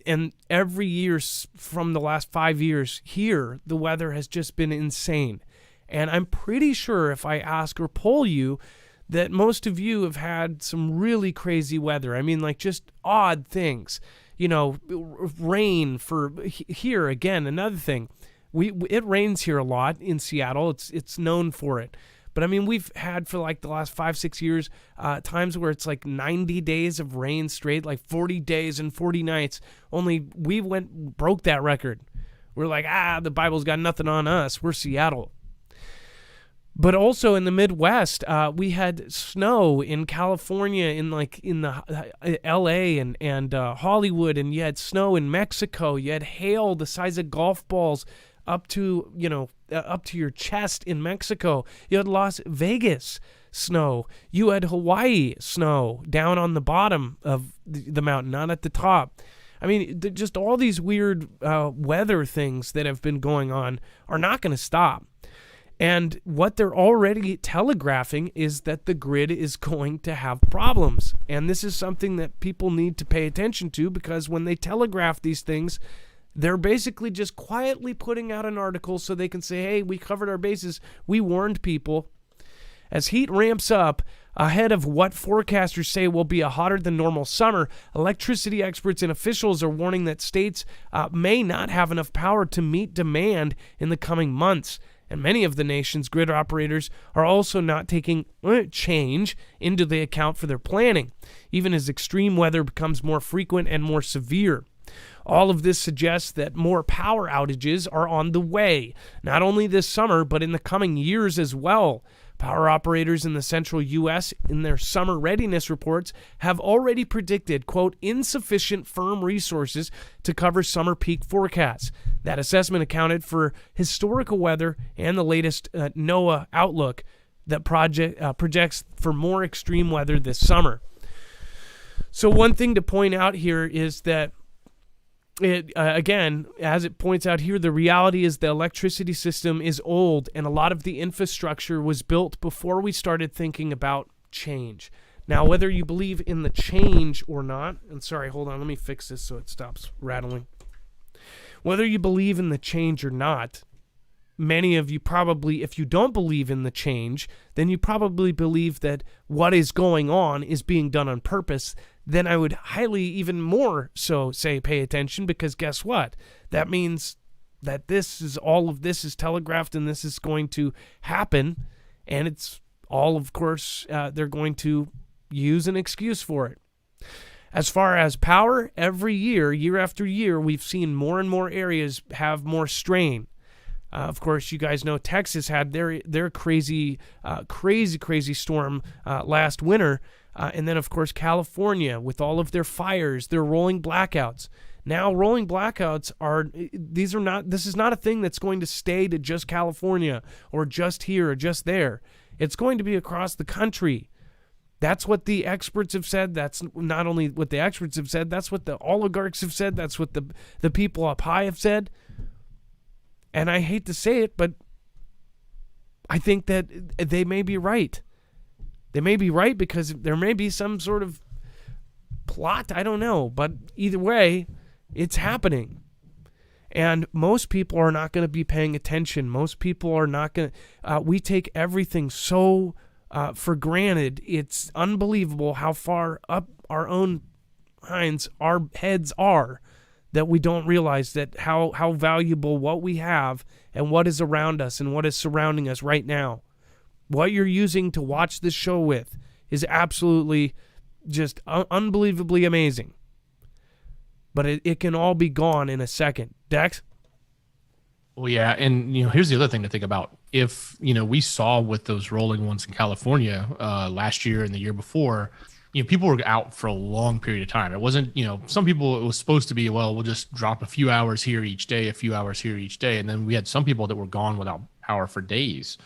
And every year from the last 5 years here, the weather has just been insane. And I'm pretty sure if I ask or poll you, that most of you have had some really crazy weather. I mean, like just odd things, rain for here again. Another thing, it rains here a lot in Seattle. It's known for it. But I mean, we've had for like the last 5-6 years, times where it's like 90 days of rain straight, like 40 days and 40 nights. Only we broke that record. We're like, the Bible's got nothing on us. We're Seattle. But also in the Midwest, we had snow in California, in the L.A. and Hollywood, and you had snow in Mexico. You had hail the size of golf balls up to your chest in Mexico. You had Las Vegas snow. You had Hawaii snow down on the bottom of the mountain, not at the top. I mean, just all these weird weather things that have been going on are not going to stop. And what they're already telegraphing is that the grid is going to have problems. And this is something that people need to pay attention to, because when they telegraph these things, they're basically just quietly putting out an article so they can say, hey, we covered our bases. We warned people. As heat ramps up ahead of what forecasters say will be a hotter than normal summer, electricity experts and officials are warning that states may not have enough power to meet demand in the coming months. And many of the nation's grid operators are also not taking change into the account for their planning, even as extreme weather becomes more frequent and more severe. All of this suggests that more power outages are on the way, not only this summer, but in the coming years as well. Power operators in the central U.S. in their summer readiness reports have already predicted, quote, insufficient firm resources to cover summer peak forecasts. That assessment accounted for historical weather and the latest NOAA outlook that projects for more extreme weather this summer. So one thing to point out here is that again, as it points out here, the reality is the electricity system is old, and a lot of the infrastructure was built before we started thinking about change. Now, whether you believe in the change or not, and sorry, hold on, let me fix this so it stops rattling. Whether you believe in the change or not, many of you probably, if you don't believe in the change, then you probably believe that what is going on is being done on purpose. Then I would highly, even more so, say pay attention, because guess what? That means that all of this is telegraphed, and this is going to happen, and it's all, of course, they're going to use an excuse for it. As far as power, every year after year, we've seen more and more areas have more strain. Of course, you guys know Texas had their crazy storm last winter. And then, of course, California with all of their fires, their rolling blackouts. Now, rolling blackouts this is not a thing that's going to stay to just California or just here or just there. It's going to be across the country. That's what the experts have said. That's not only what the experts have said, that's what the oligarchs have said. That's what the people up high have said. And I hate to say it, but I think that they may be right. They may be right because there may be some sort of plot. I don't know. But either way, it's happening. And most people are not going to be paying attention. Most people are not going to. We take everything so for granted. It's unbelievable how far up our own our heads are, that we don't realize that how valuable what we have and what is around us and what is surrounding us right now. What you're using to watch this show with is absolutely just unbelievably amazing. But it can all be gone in a second. Dex? Well, yeah, and here's the other thing to think about. If we saw with those rolling ones in California last year and the year before, people were out for a long period of time. It wasn't, some people, it was supposed to be, well, we'll just drop a few hours here each day, a few hours here each day. And then we had some people that were gone without power for days.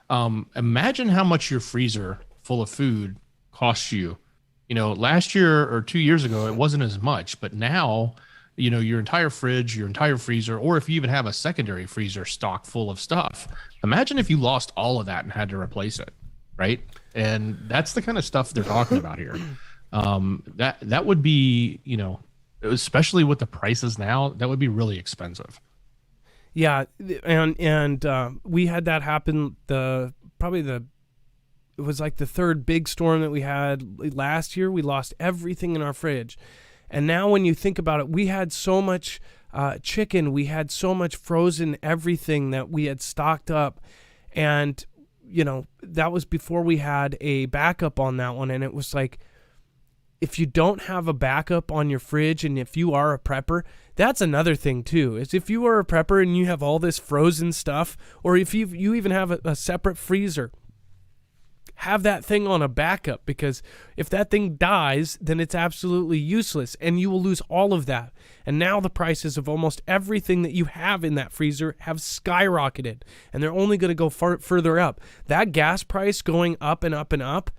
Imagine how much your freezer full of food costs you. Last year or 2 years ago, it wasn't as much, but now, your entire fridge, your entire freezer, or if you even have a secondary freezer stocked full of stuff, imagine if you lost all of that and had to replace it, right? And that's the kind of stuff they're talking about here. That would be, especially with the prices now, that would be really expensive. Yeah, and we had that happen. It was like the third big storm that we had last year. We lost everything in our fridge. And now when you think about it, we had so much chicken. We had so much frozen everything that we had stocked up. And, that was before we had a backup on that one. And it was like, if you don't have a backup on your fridge, and if you are a prepper, that's another thing too, is if you are a prepper and you have all this frozen stuff, or if you even have a separate freezer, have that thing on a backup, because if that thing dies, then it's absolutely useless and you will lose all of that. And now the prices of almost everything that you have in that freezer have skyrocketed, and they're only going to go further up. That gas price going up and up and up,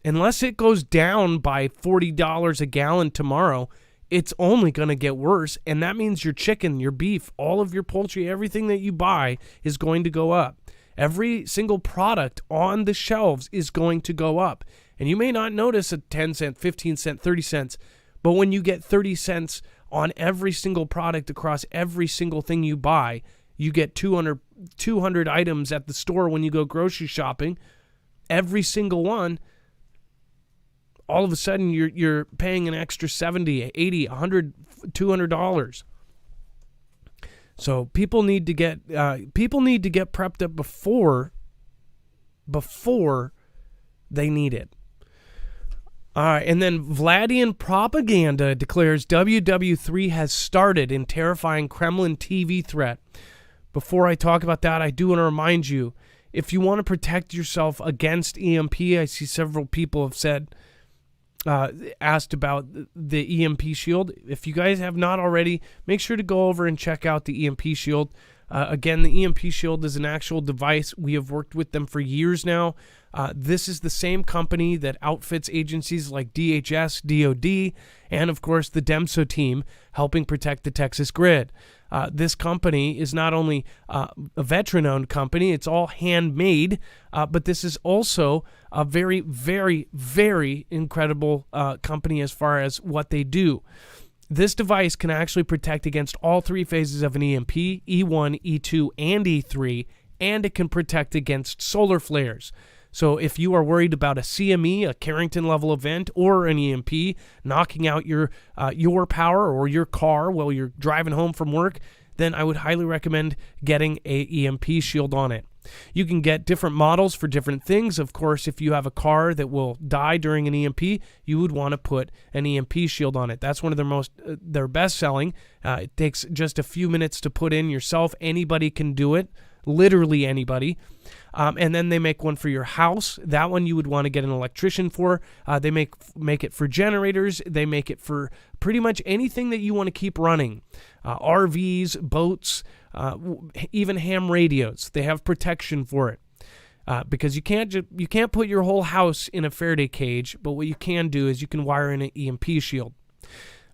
unless it goes down by $40 a gallon tomorrow, it's only going to get worse. And that means your chicken, your beef, all of your poultry, everything that you buy is going to go up. Every single product on the shelves is going to go up. And you may not notice a 10 cent, 15 cent, 30 cents, but when you get 30 cents on every single product across every single thing you buy, you get 200 items at the store when you go grocery shopping, every single one, all of a sudden you're paying an extra $70, $80, $100, $200. So people need to get prepped up before they need it. All right, and then Vladian propaganda declares WW3 has started in terrifying Kremlin TV threat. Before I talk about that, I do want to remind you, if you want to protect yourself against EMP, I see several people have said, asked about the EMP shield. If you guys have not already, make sure to go over and check out the EMP shield. Again, the EMP shield is an actual device. We have worked with them for years now. This is the same company that outfits agencies like DHS, DOD, and of course the DEMSO team helping protect the Texas grid. This company is not only a veteran-owned company, it's all handmade, but this is also a very, very, very incredible company as far as what they do. This device can actually protect against all three phases of an EMP, E1, E2, and E3, and it can protect against solar flares. So if you are worried about a CME, a Carrington level event, or an EMP knocking out your power or your car while you're driving home from work, then I would highly recommend getting a EMP shield on it. You can get different models for different things. Of course, if you have a car that will die during an EMP, you would want to put an EMP shield on it. That's one of their best selling. It takes just a few minutes to put in yourself. Anybody can do it. Literally anybody. And then they make one for your house. That one you would want to get an electrician for. They make it for generators. They make it for pretty much anything that you want to keep running. RVs, boats, even ham radios. They have protection for it. Because you can't put your whole house in a Faraday cage, but what you can do is you can wire in an EMP shield.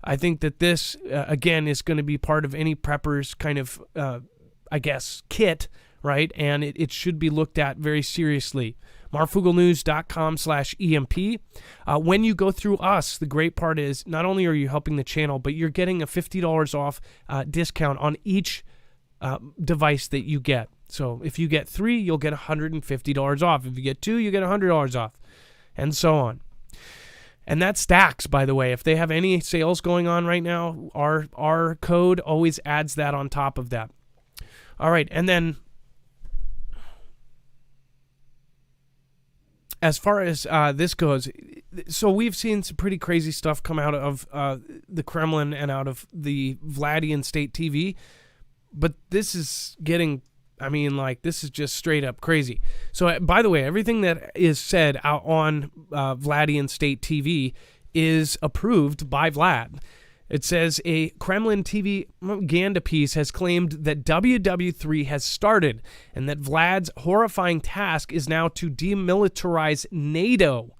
I think that this, again, is going to be part of any prepper's kind of, kit, right? And it should be looked at very seriously. MarfoogleNews.com/EMP. When you go through us, the great part is not only are you helping the channel, but you're getting a $50 off discount on each device that you get. So if you get 3, you'll get $150 off. If you get 2, you get $100 off, and so on. And that stacks, by the way. If they have any sales going on right now, our code always adds that on top of that. All right, and then as far as this goes, so we've seen some pretty crazy stuff come out of the Kremlin and out of the Vladian state TV, but this is getting, this is just straight up crazy. So, by the way, everything that is said out on Vladian state TV is approved by Vlad. It says a Kremlin TV propaganda piece has claimed that WW3 has started and that Vlad's horrifying task is now to demilitarize NATO.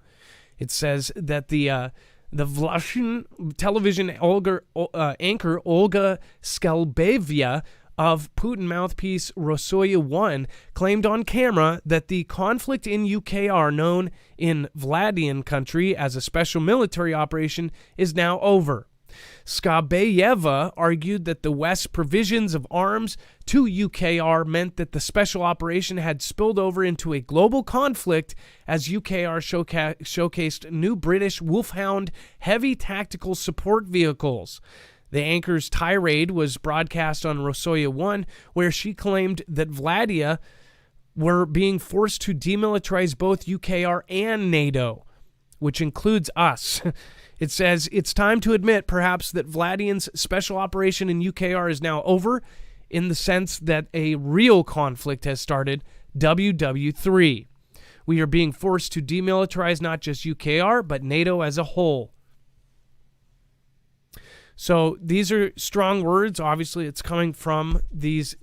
It says that the Vlasian television anchor Olga Skelbevia of Putin mouthpiece Rosoya 1 claimed on camera that the conflict in UKR, known in Vladian country as a special military operation, is now over. Skabeyeva argued that the West's provisions of arms to UKR meant that the special operation had spilled over into a global conflict as UKR showcased new British Wolfhound heavy tactical support vehicles. The anchor's tirade was broadcast on Rosoya 1, where she claimed that Vladia were being forced to demilitarize both UKR and NATO, which includes us. It says, it's time to admit, perhaps, that Vladian's special operation in UKR is now over, in the sense that a real conflict has started, WW3. We are being forced to demilitarize not just UKR, but NATO as a whole. So these are strong words. Obviously, it's coming from these.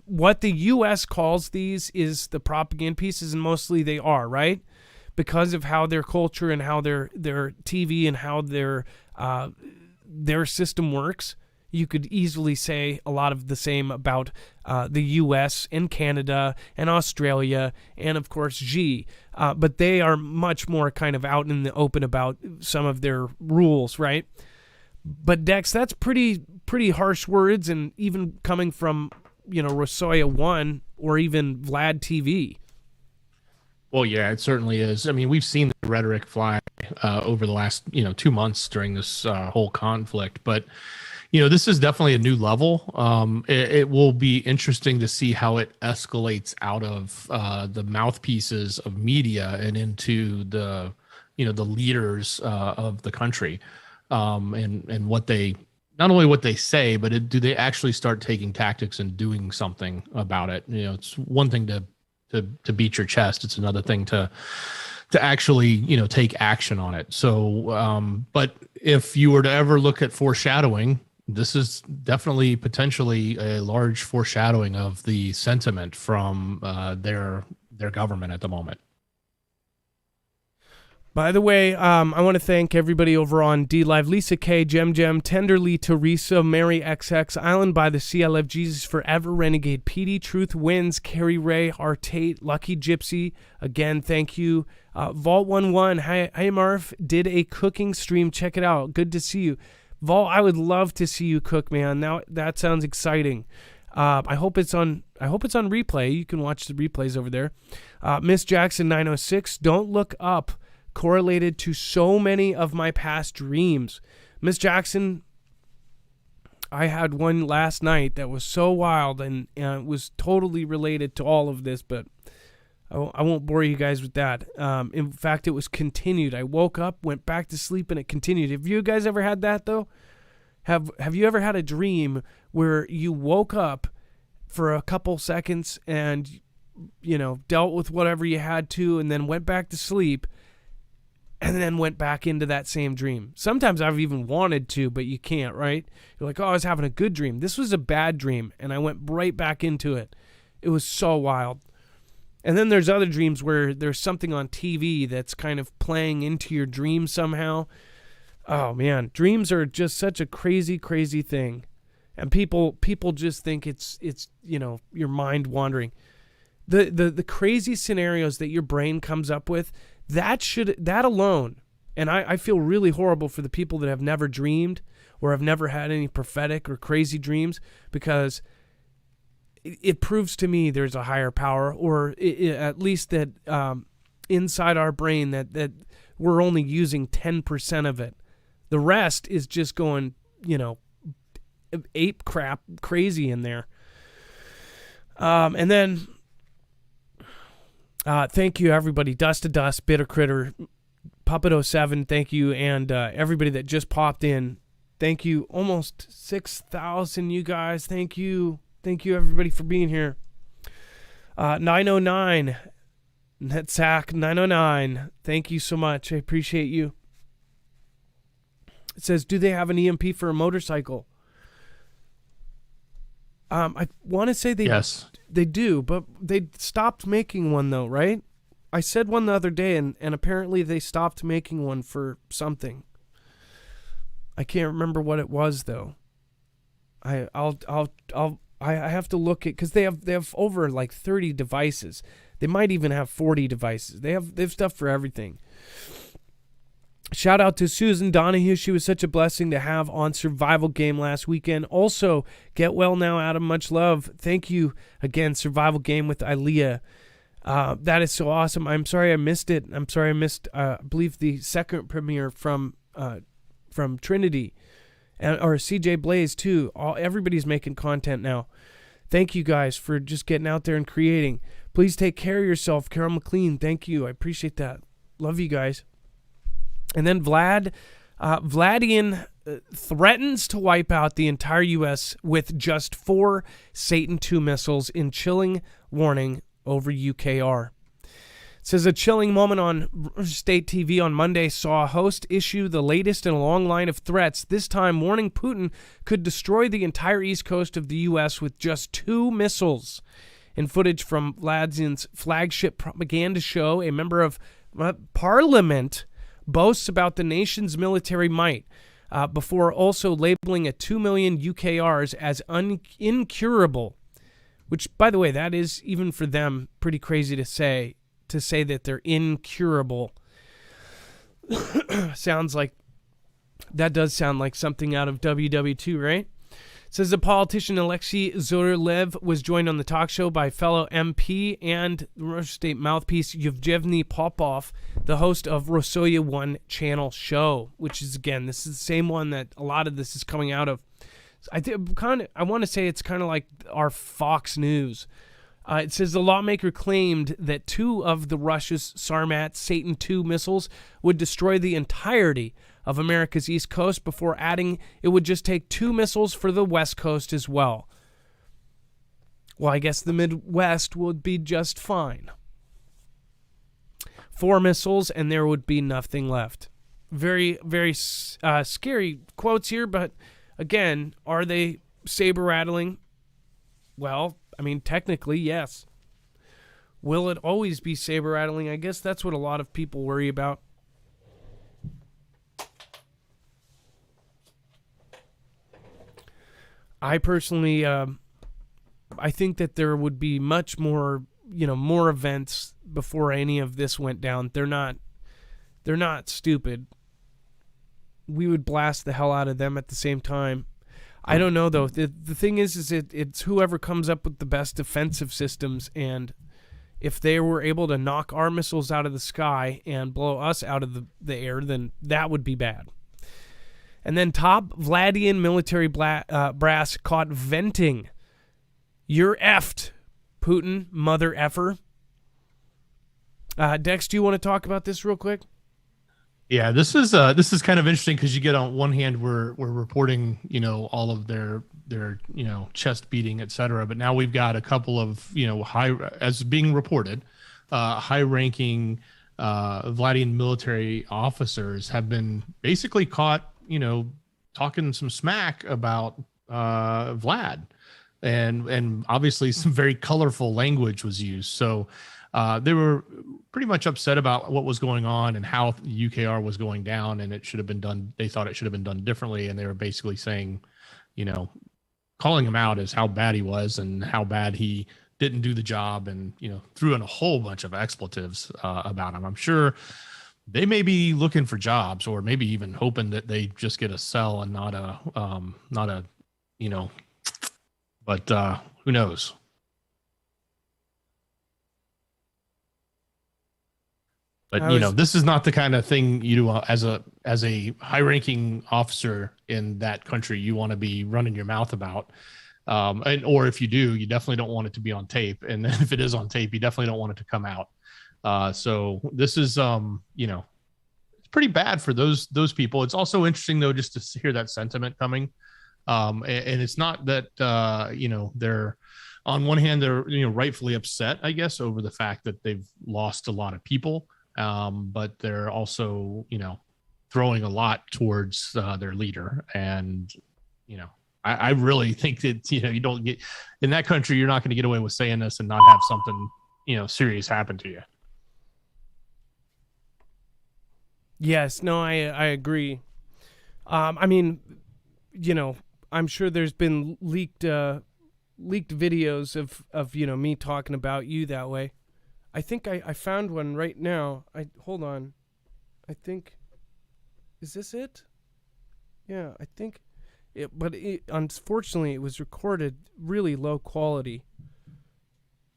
What the U.S. calls these is the propaganda pieces, and mostly they are, right? Because of how their culture and how their TV and how their system works, you could easily say a lot of the same about the U.S. and Canada and Australia and, of course, G. But they are much more kind of out in the open about some of their rules, right? But Dex, that's pretty harsh words, and even coming from, Rosoya 1 or even Vlad TV. Well, yeah, it certainly is. I mean, we've seen the rhetoric fly over the last, 2 months during this whole conflict. But, this is definitely a new level. It will be interesting to see how it escalates out of the mouthpieces of media and into the, the leaders of the country, and what they, not only what they say, but do they actually start taking tactics and doing something about it? It's one thing to beat your chest. It's another thing to actually, take action on it. So, but if you were to ever look at foreshadowing, this is definitely potentially a large foreshadowing of the sentiment from their government at the moment. By the way, I want to thank everybody over on DLive, Lisa K, Gem, Tenderly, Teresa, Mary XX, Island by the Sea, I Love Jesus Forever, Renegade PD, Truth Wins, Carrie Ray, Artate, Lucky Gypsy. Again, thank you. Vault11, hi Marf, did a cooking stream. Check it out. Good to see you. Vault, I would love to see you cook, man. Now that sounds exciting. I hope it's on replay. You can watch the replays over there. Miss Jackson 906, don't look up. Correlated to so many of my past dreams. Miss Jackson, I had one last night that was so wild and it was totally related to all of this, but I won't bore you guys with that. In fact, it was continued. I woke up, went back to sleep, and it continued. Have you guys ever had that, though? Have you ever had a dream where you woke up for a couple seconds and, dealt with whatever you had to and then went back to sleep, and then went back into that same dream? Sometimes I've even wanted to, but you can't, right? You're like, I was having a good dream. This was a bad dream, and I went right back into it. It was so wild. And then there's other dreams where there's something on TV that's kind of playing into your dream somehow. Oh, man. Dreams are just such a crazy, crazy thing. And people just think it's your mind wandering. The crazy scenarios that your brain comes up with, that alone, and I feel really horrible for the people that have never dreamed or have never had any prophetic or crazy dreams, because it proves to me there's a higher power, or at least that inside our brain that we're only using 10% of it. The rest is just going, ape crap crazy in there. And then thank you, everybody. Dust to Dust, Bitter Critter, Puppet07, thank you, and everybody that just popped in. Thank you. Almost 6,000, you guys. Thank you. Thank you, everybody, for being here. 909, Netsack 909. Thank you so much. I appreciate you. It says, do they have an EMP for a motorcycle? I want to say yes, they do, but they stopped making one, though, right? I said one the other day, and apparently they stopped making one for something. I can't remember what it was, though. I have to look at, because they have over like 30 devices. They might even have 40 devices. They have stuff for everything. Shout out to Susan Donahue. She was such a blessing to have on Survival Game last weekend. Also, get well now, Adam. Much love. Thank you again, Survival Game with Ilea. That is so awesome. I'm sorry I missed it. I'm sorry I missed, I believe, the second premiere from Trinity, or CJ Blaze too. Everybody's making content now. Thank you guys for just getting out there and creating. Please take care of yourself, Carol McLean. Thank you. I appreciate that. Love you guys. And then Vladian threatens to wipe out the entire U.S. with just 4 Satan II missiles in chilling warning over UKR. It says a chilling moment on state TV on Monday saw a host issue the latest in a long line of threats, this time warning Putin could destroy the entire east coast of the U.S. with just 2 missiles. In footage from Vladian's flagship propaganda show, a member of parliament boasts about the nation's military might, before also labeling a 2 million UKRs as incurable, which, by the way, that is, even for them, pretty crazy to say that they're incurable. That does sound like something out of WW2, right? It says the politician Alexei Zorolev was joined on the talk show by fellow MP and Russian state mouthpiece Yevgeny Popov, the host of Rosoya 1 channel show, which is, again, this is the same one that a lot of this is coming out of. I want to say it's kind of like our Fox News. It says the lawmaker claimed that 2 of the Russia's Sarmat Satan II missiles would destroy the entirety of America's East Coast, before adding it would just take 2 missiles for the West Coast as well. Well, I guess the Midwest would be just fine. 4 missiles and there would be nothing left. Very, very scary quotes here, but again, are they saber rattling? Well, I mean, technically, yes. Will it always be saber rattling? I guess that's what a lot of people worry about. I personally, I think that there would be much more, more events before any of this went down. They're not stupid. We would blast the hell out of them at the same time. I don't know, though. The thing is it's whoever comes up with the best defensive systems, and if they were able to knock our missiles out of the sky and blow us out of the air, then that would be bad. And then top Vladian military brass caught venting. You're effed, Putin, mother effer. Dex, do you want to talk about this real quick? Yeah, this is kind of interesting, because you get, on one hand, we're reporting, all of their chest beating, etc. But now we've got a couple of, high, as being reported, high ranking Vladian military officers have been basically caught, talking some smack about Vlad, and obviously some very colorful language was used. So they were pretty much upset about what was going on and how UKR was going down, and it should have been done. They thought it should have been done differently, and they were basically saying, calling him out as how bad he was and how bad he didn't do the job, and threw in a whole bunch of expletives about him. I'm sure they may be looking for jobs, or maybe even hoping that they just get a cell and not a, but who knows? But I was this is not the kind of thing you do as a high-ranking officer in that country. You want to be running your mouth about, and or if you do, you definitely don't want it to be on tape. And then if it is on tape, you definitely don't want it to come out. So this is, it's pretty bad for those people. It's also interesting though, just to hear that sentiment coming. And it's not that they're on one hand they're rightfully upset, I guess, over the fact that they've lost a lot of people. But they're also, throwing a lot towards their leader. And, I really think that, you don't get in that country, you're not going to get away with saying this and not have something, serious happen to you. Yes, no, I agree. I mean, I'm sure there's been leaked videos of me talking about you that way. I think I found one right now. Hold on. I think, is this it? Yeah, I think it, but unfortunately it was recorded really low quality.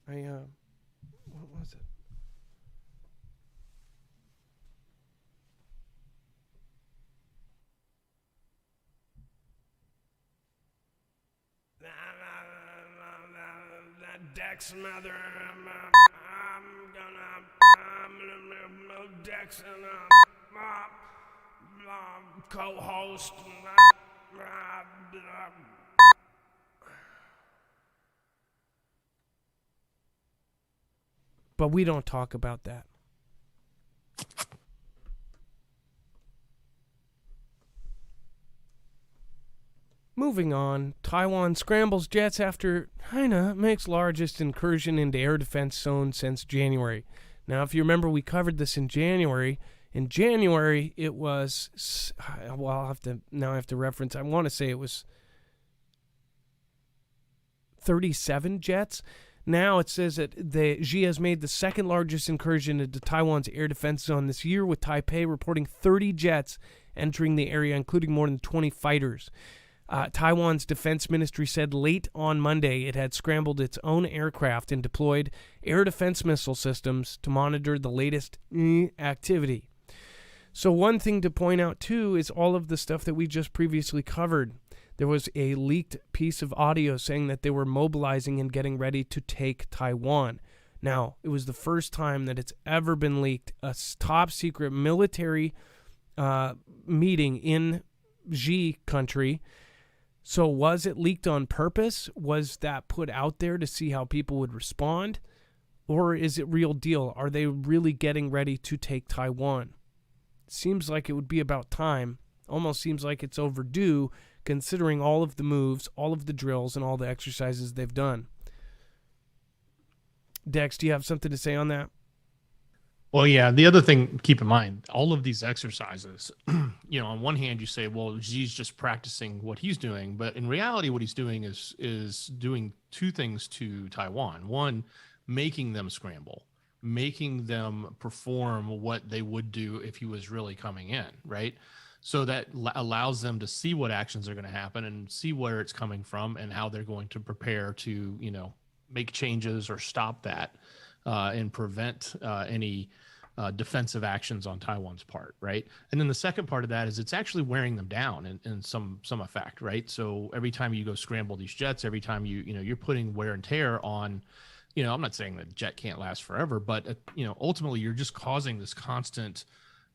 What was it? Dex mother, I'm gonna Dex and co-host. But we don't talk about that. Moving on, Taiwan scrambles jets after China makes largest incursion into air defense zone since January. Now, if you remember, we covered this in January. In January, it was, well, I have to reference, I want to say it was 37 jets. Now it says that Xi has made the second largest incursion into Taiwan's air defense zone this year, with Taipei reporting 30 jets entering the area, including more than 20 fighters. Taiwan's defense ministry said late on Monday it had scrambled its own aircraft and deployed air defense missile systems to monitor the latest activity. So one thing to point out, too, is all of the stuff that we just previously covered. There was a leaked piece of audio saying that they were mobilizing and getting ready to take Taiwan. Now, it was the first time that it's ever been leaked, a top secret military meeting in Xi country. So was it leaked on purpose? Was that put out there to see how people would respond? Or is it real deal? Are they really getting ready to take Taiwan? Seems like it would be about time. Almost seems like it's overdue, considering all of the moves, all of the drills, and all the exercises they've done. Dex, do you have something to say on that? Well, yeah. The other thing, keep in mind, all of these exercises, on one hand, you say, well, Xi's just practicing what he's doing. But in reality, what he's doing is doing two things to Taiwan. One, making them scramble, making them perform what they would do if he was really coming in, right? So that allows them to see what actions are going to happen and see where it's coming from and how they're going to prepare to, make changes or stop that and prevent any defensive actions on Taiwan's part, right? And then the second part of that is it's actually wearing them down in some effect, right? So every time you go scramble these jets, every time you're putting wear and tear on, I'm not saying that jet can't last forever, but ultimately you're just causing this constant,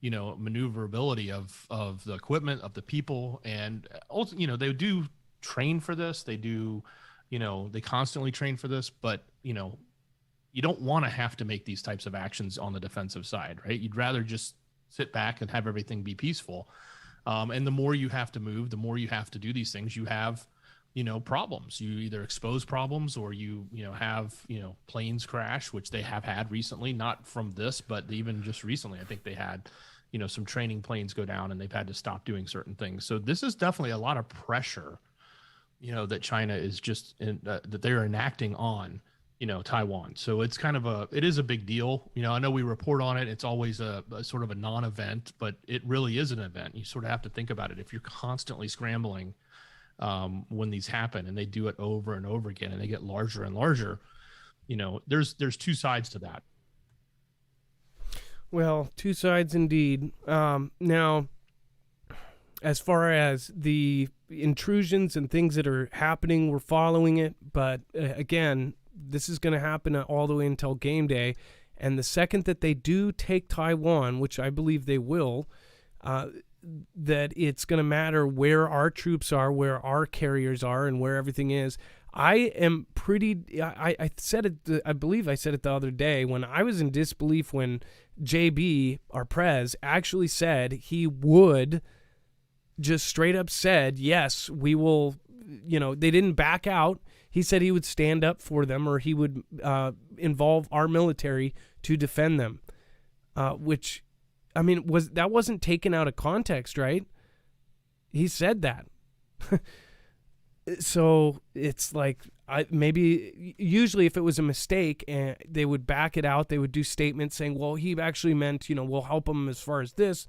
maneuverability of the equipment, of the people, and ultimately, they do train for this. They do, they constantly train for this, but you don't want to have to make these types of actions on the defensive side, right? You'd rather just sit back and have everything be peaceful. And the more you have to move, the more you have to do these things, you have, problems. You either expose problems or you have, planes crash, which they have had recently, not from this, but even just recently, I think they had, some training planes go down and they've had to stop doing certain things. So this is definitely a lot of pressure, that China is just that they're enacting on, Taiwan. So it's it is a big deal. I know we report on it. It's always a sort of a non-event, but it really is an event. You sort of have to think about it. If you're constantly scrambling when these happen and they do it over and over again and they get larger and larger, there's two sides to that. Well, two sides indeed. Now, as far as the intrusions and things that are happening, we're following it. But again, this is going to happen all the way until game day. And the second that they do take Taiwan, which I believe they will, that it's going to matter where our troops are, where our carriers are, and where everything is. I said it, I believe I said it the other day when I was in disbelief when JB, our prez, actually said he would, just straight up said, yes, we will, they didn't back out. He said he would stand up for them, or he would involve our military to defend them, which, I mean, wasn't taken out of context, right? He said that. So it's like, maybe usually if it was a mistake and they would back it out, they would do statements saying, well, he actually meant, we'll help him as far as this.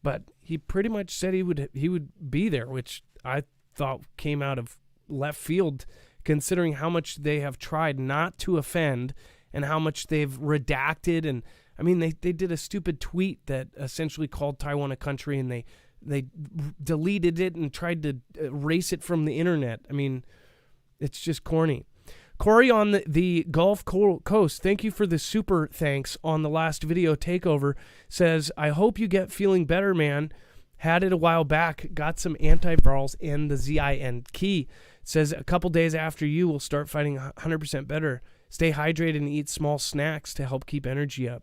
But he pretty much said he would be there, which I thought came out of left field, considering how much they have tried not to offend and how much they've redacted. And I mean, they did a stupid tweet that essentially called Taiwan a country, and they deleted it and tried to erase it from the internet. I mean, it's just corny. Corey on the Gulf Coast, thank you for the super thanks on the last video takeover, says, I hope you get feeling better, man. Had it a while back, got some antivirals and the ZIN key. Says a couple days after you will start fighting 100% better. Stay hydrated and eat small snacks to help keep energy up.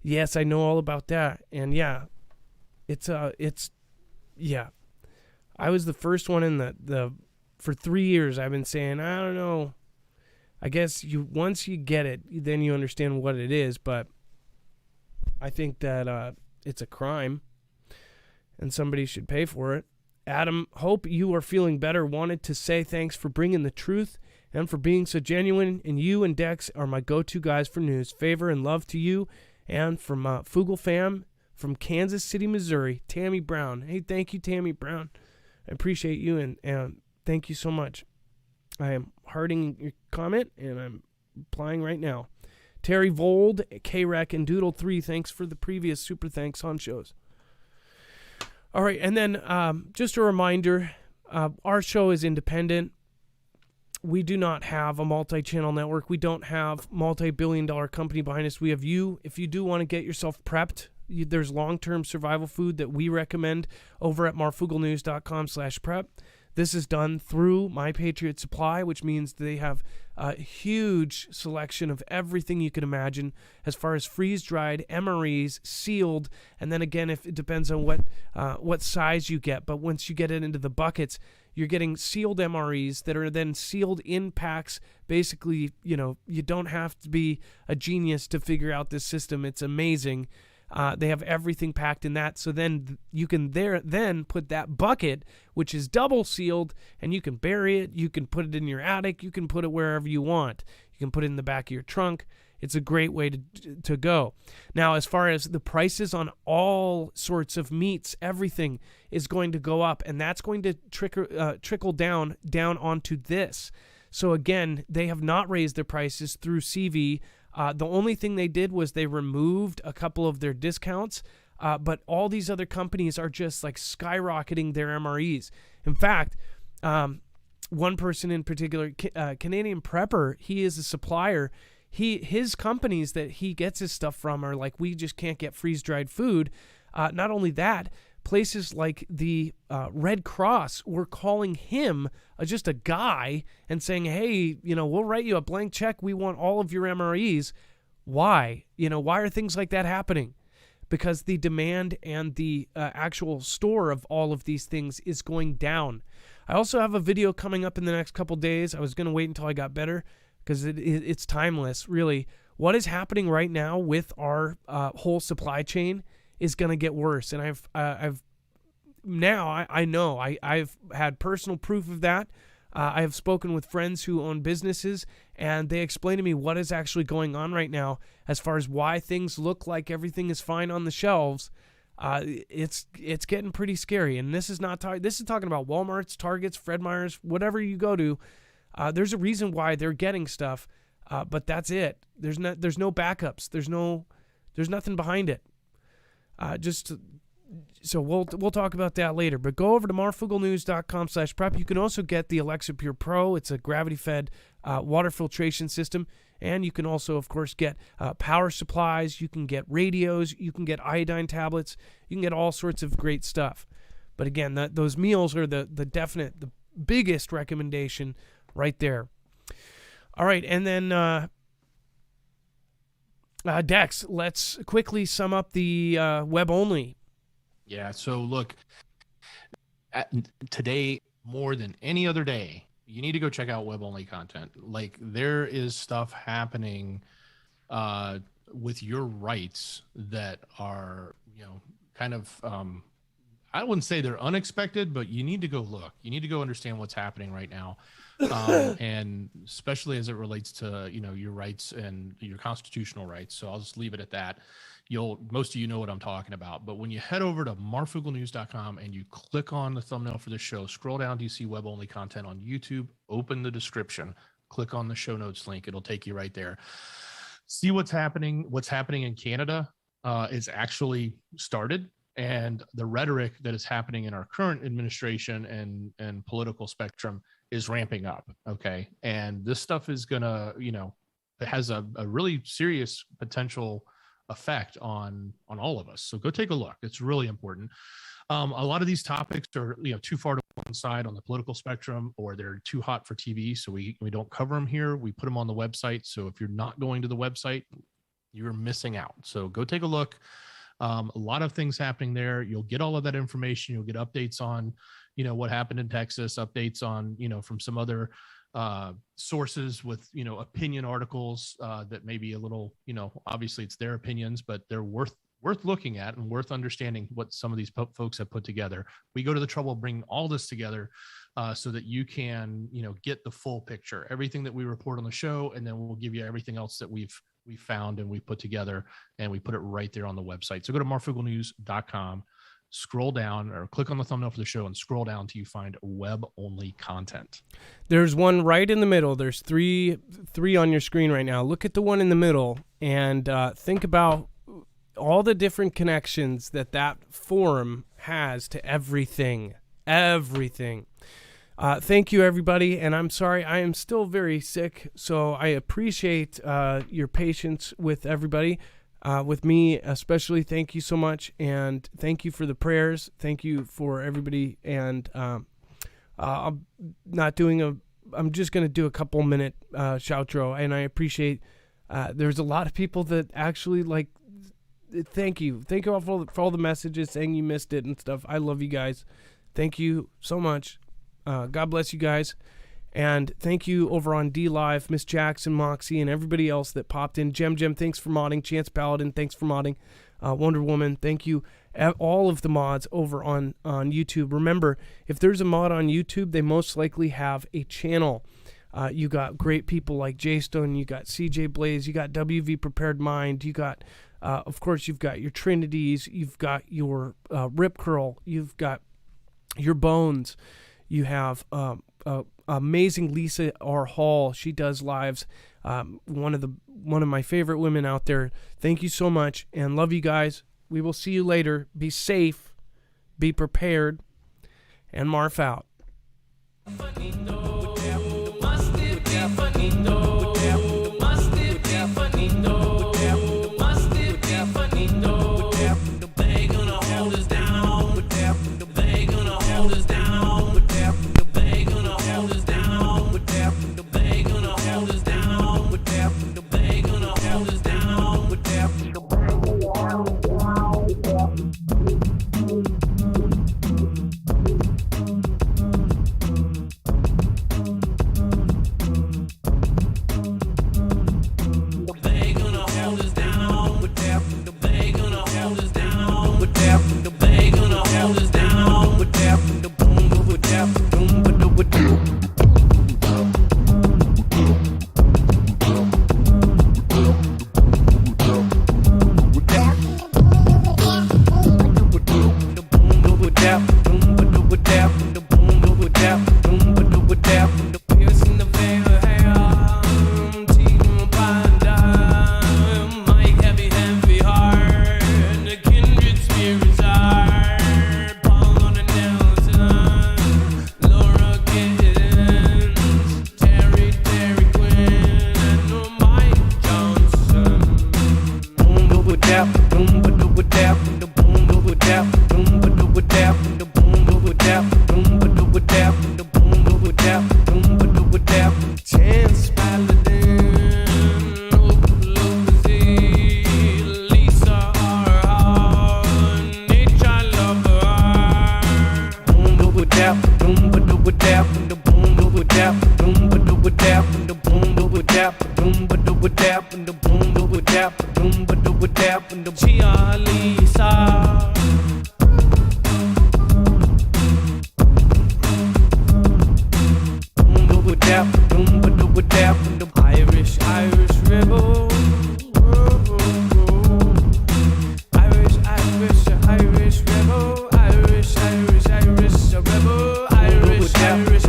Yes, I know all about that. And yeah, yeah. I was the first one in for 3 years I've been saying, I don't know. I guess once you get it, then you understand what it is. But I think that it's a crime, and somebody should pay for it. Adam, hope you are feeling better. Wanted to say thanks for bringing the truth and for being so genuine. And you and Dex are my go-to guys for news. Favor and love to you. And from Marfoogle fam from Kansas City, Missouri, Tammy Brown. Hey, thank you, Tammy Brown. I appreciate you, and thank you so much. I am hearting your comment, and I'm replying right now. Terry Vold, K-Rec, and Doodle3, thanks for the previous super thanks on shows. All right, and then just a reminder, our show is independent. We do not have a multi-channel network. We don't have multi-billion-dollar company behind us. We have you. If you do want to get yourself prepped, there's long-term survival food that we recommend over at marfooglenews.com/prep. This is done through My Patriot Supply, which means they have a huge selection of everything you can imagine as far as freeze-dried, MREs, sealed, and then again, if it depends on what size you get. But once you get it into the buckets, you're getting sealed MREs that are then sealed in packs. Basically, you don't have to be a genius to figure out this system. It's amazing. They have everything packed in that. So then you can then put that bucket, which is double sealed, and you can bury it. You can put it in your attic. You can put it wherever you want. You can put it in the back of your trunk. It's a great way to go. Now, as far as the prices on all sorts of meats, everything is going to go up, and that's going to trickle down onto this. So again, they have not raised their prices through CV. The only thing they did was they removed a couple of their discounts, but all these other companies are just like skyrocketing their MREs. In fact, one person in particular, Canadian Prepper, he is a supplier. His companies that he gets his stuff from are like, we just can't get freeze-dried food. Not only that, places like the Red Cross were calling him just a guy and saying, hey, we'll write you a blank check. We want all of your MREs. Why? Why are things like that happening? Because the demand and the actual store of all of these things is going down. I also have a video coming up in the next couple days. I was going to wait until I got better because it's timeless, really. What is happening right now with our whole supply chain is going to get worse. And I've had personal proof of that. I have spoken with friends who own businesses, and they explain to me what is actually going on right now as far as why things look like everything is fine on the shelves. It's getting pretty scary. And this is talking about Walmart's, Target's, Fred Meyer's, whatever you go to. There's a reason why they're getting stuff, but that's it. There's no backups. There's no There's nothing behind it. So we'll talk about that later. But go over to marfooglenews.com/prep. You can also get the Alexa Pure Pro. It's a gravity-fed water filtration system. And you can also, of course, get power supplies. You can get radios. You can get iodine tablets. You can get all sorts of great stuff. But again, those meals are the biggest recommendation right there. All right, and then Dex, let's quickly sum up the web only. Yeah, so look, today, more than any other day, you need to go check out web only content. Like, there is stuff happening with your rights that are, kind of, I wouldn't say they're unexpected, but you need to go look. You need to go understand what's happening right now. And especially as it relates to, your rights and your constitutional rights. So I'll just leave it at that. Most of you know what I'm talking about, but when you head over to marfooglenews.com and you click on the thumbnail for the show, scroll down to see web only content on YouTube, open the description, click on the show notes link. It'll take you right there. See what's happening. What's happening in Canada is actually started. And the rhetoric that is happening in our current administration and political spectrum is ramping up. Okay. And this stuff is gonna, it has a really serious potential effect on all of us. So go take a look. It's really important. A lot of these topics are, too far to one side on the political spectrum, or they're too hot for TV. So we don't cover them here. We put them on the website. So if you're not going to the website, you're missing out. So go take a look. A lot of things happening there. You'll get all of that information. You'll get updates on, what happened in Texas, updates on, from some other sources with, opinion articles that may be a little, obviously it's their opinions, but they're worth looking at and worth understanding what some of these folks have put together. We go to the trouble of bringing all this together so that you can, get the full picture, everything that we report on the show, and then we'll give you everything else that we found and we put together, and we put it right there on the website. So go to marfooglenews.com, scroll down, or click on the thumbnail for the show and scroll down till you find web only content. There's one right in the middle. There's three on your screen right now. Look at the one in the middle and think about all the different connections that forum has to everything. Thank you, everybody, and I'm sorry, I am still very sick, so I appreciate your patience with everybody, with me especially. Thank you so much, and thank you for the prayers. Thank you for everybody, and I'm just going to do a couple minute shoutro, and I appreciate there's a lot of people that actually thank you for all the messages saying you missed it and stuff. I love you guys. Thank you so much. God bless you guys. And thank you over on D Live, Miss Jackson, Moxie, and everybody else that popped in. Jem, thanks for modding. Chance Paladin, thanks for modding. Wonder Woman, thank you. All of the mods over on YouTube. Remember, if there's a mod on YouTube, they most likely have a channel. You got great people like J-Stone, you got CJ Blaze, you got WV Prepared Mind, you got, of course, you've got your Trinities, you've got your Rip Curl, you've got your Bones. You have amazing Lisa R. Hall. She does lives. One of my favorite women out there. Thank you so much and love you guys. We will see you later. Be safe. Be prepared. And Marf out. doom ba do dap and the boom do dap doom ba do dap and the Chia Lisa. Dap, doom, ba do dap, and the Irish rebel. Irish rebel. Irish rebel.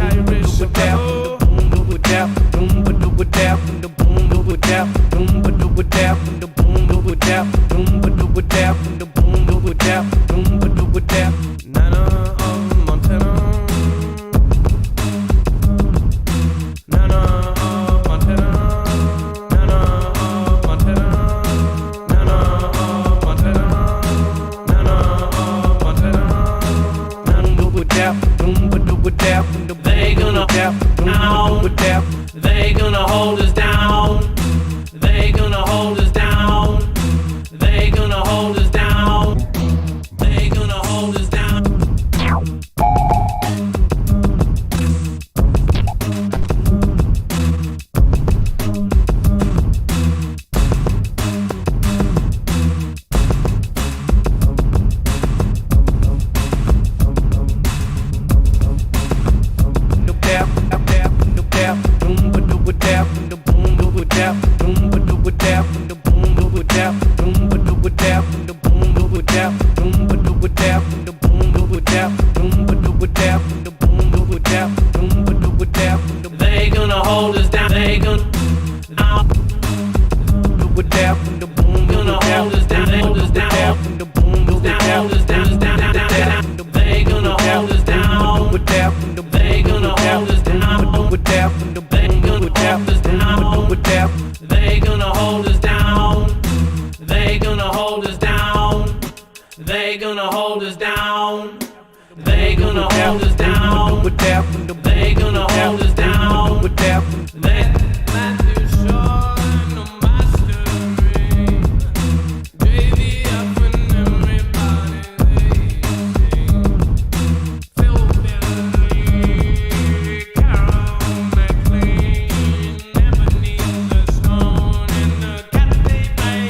Irish rebel. Boom, do dap, doom, ba do dap, and the boom do dap, doom, ba do dap, and the boom do dap, doom, ba do dap, and the boom do dap, doom, ba do dap. Nana of Montana. They gonna down. They gonna hold us down. They gonna hold us down. They gonna hold us down. They gonna hold us down. They gonna hold us down. They gonna down. The boom gonna hold us down. They hold us down. The boom hold us down. They gonna hold us down. They gonna hold us down. They gonna hold us down. They gonna hold us down. They gonna hold us down. They gonna hold us down. They gonna hold us down. They gonna hold us down. Matthew Shaw and the mastering. JV up and everybody they sing. Phil Billy, Carol McLean, Ebenezer Stone and the Cathay Pain.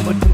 What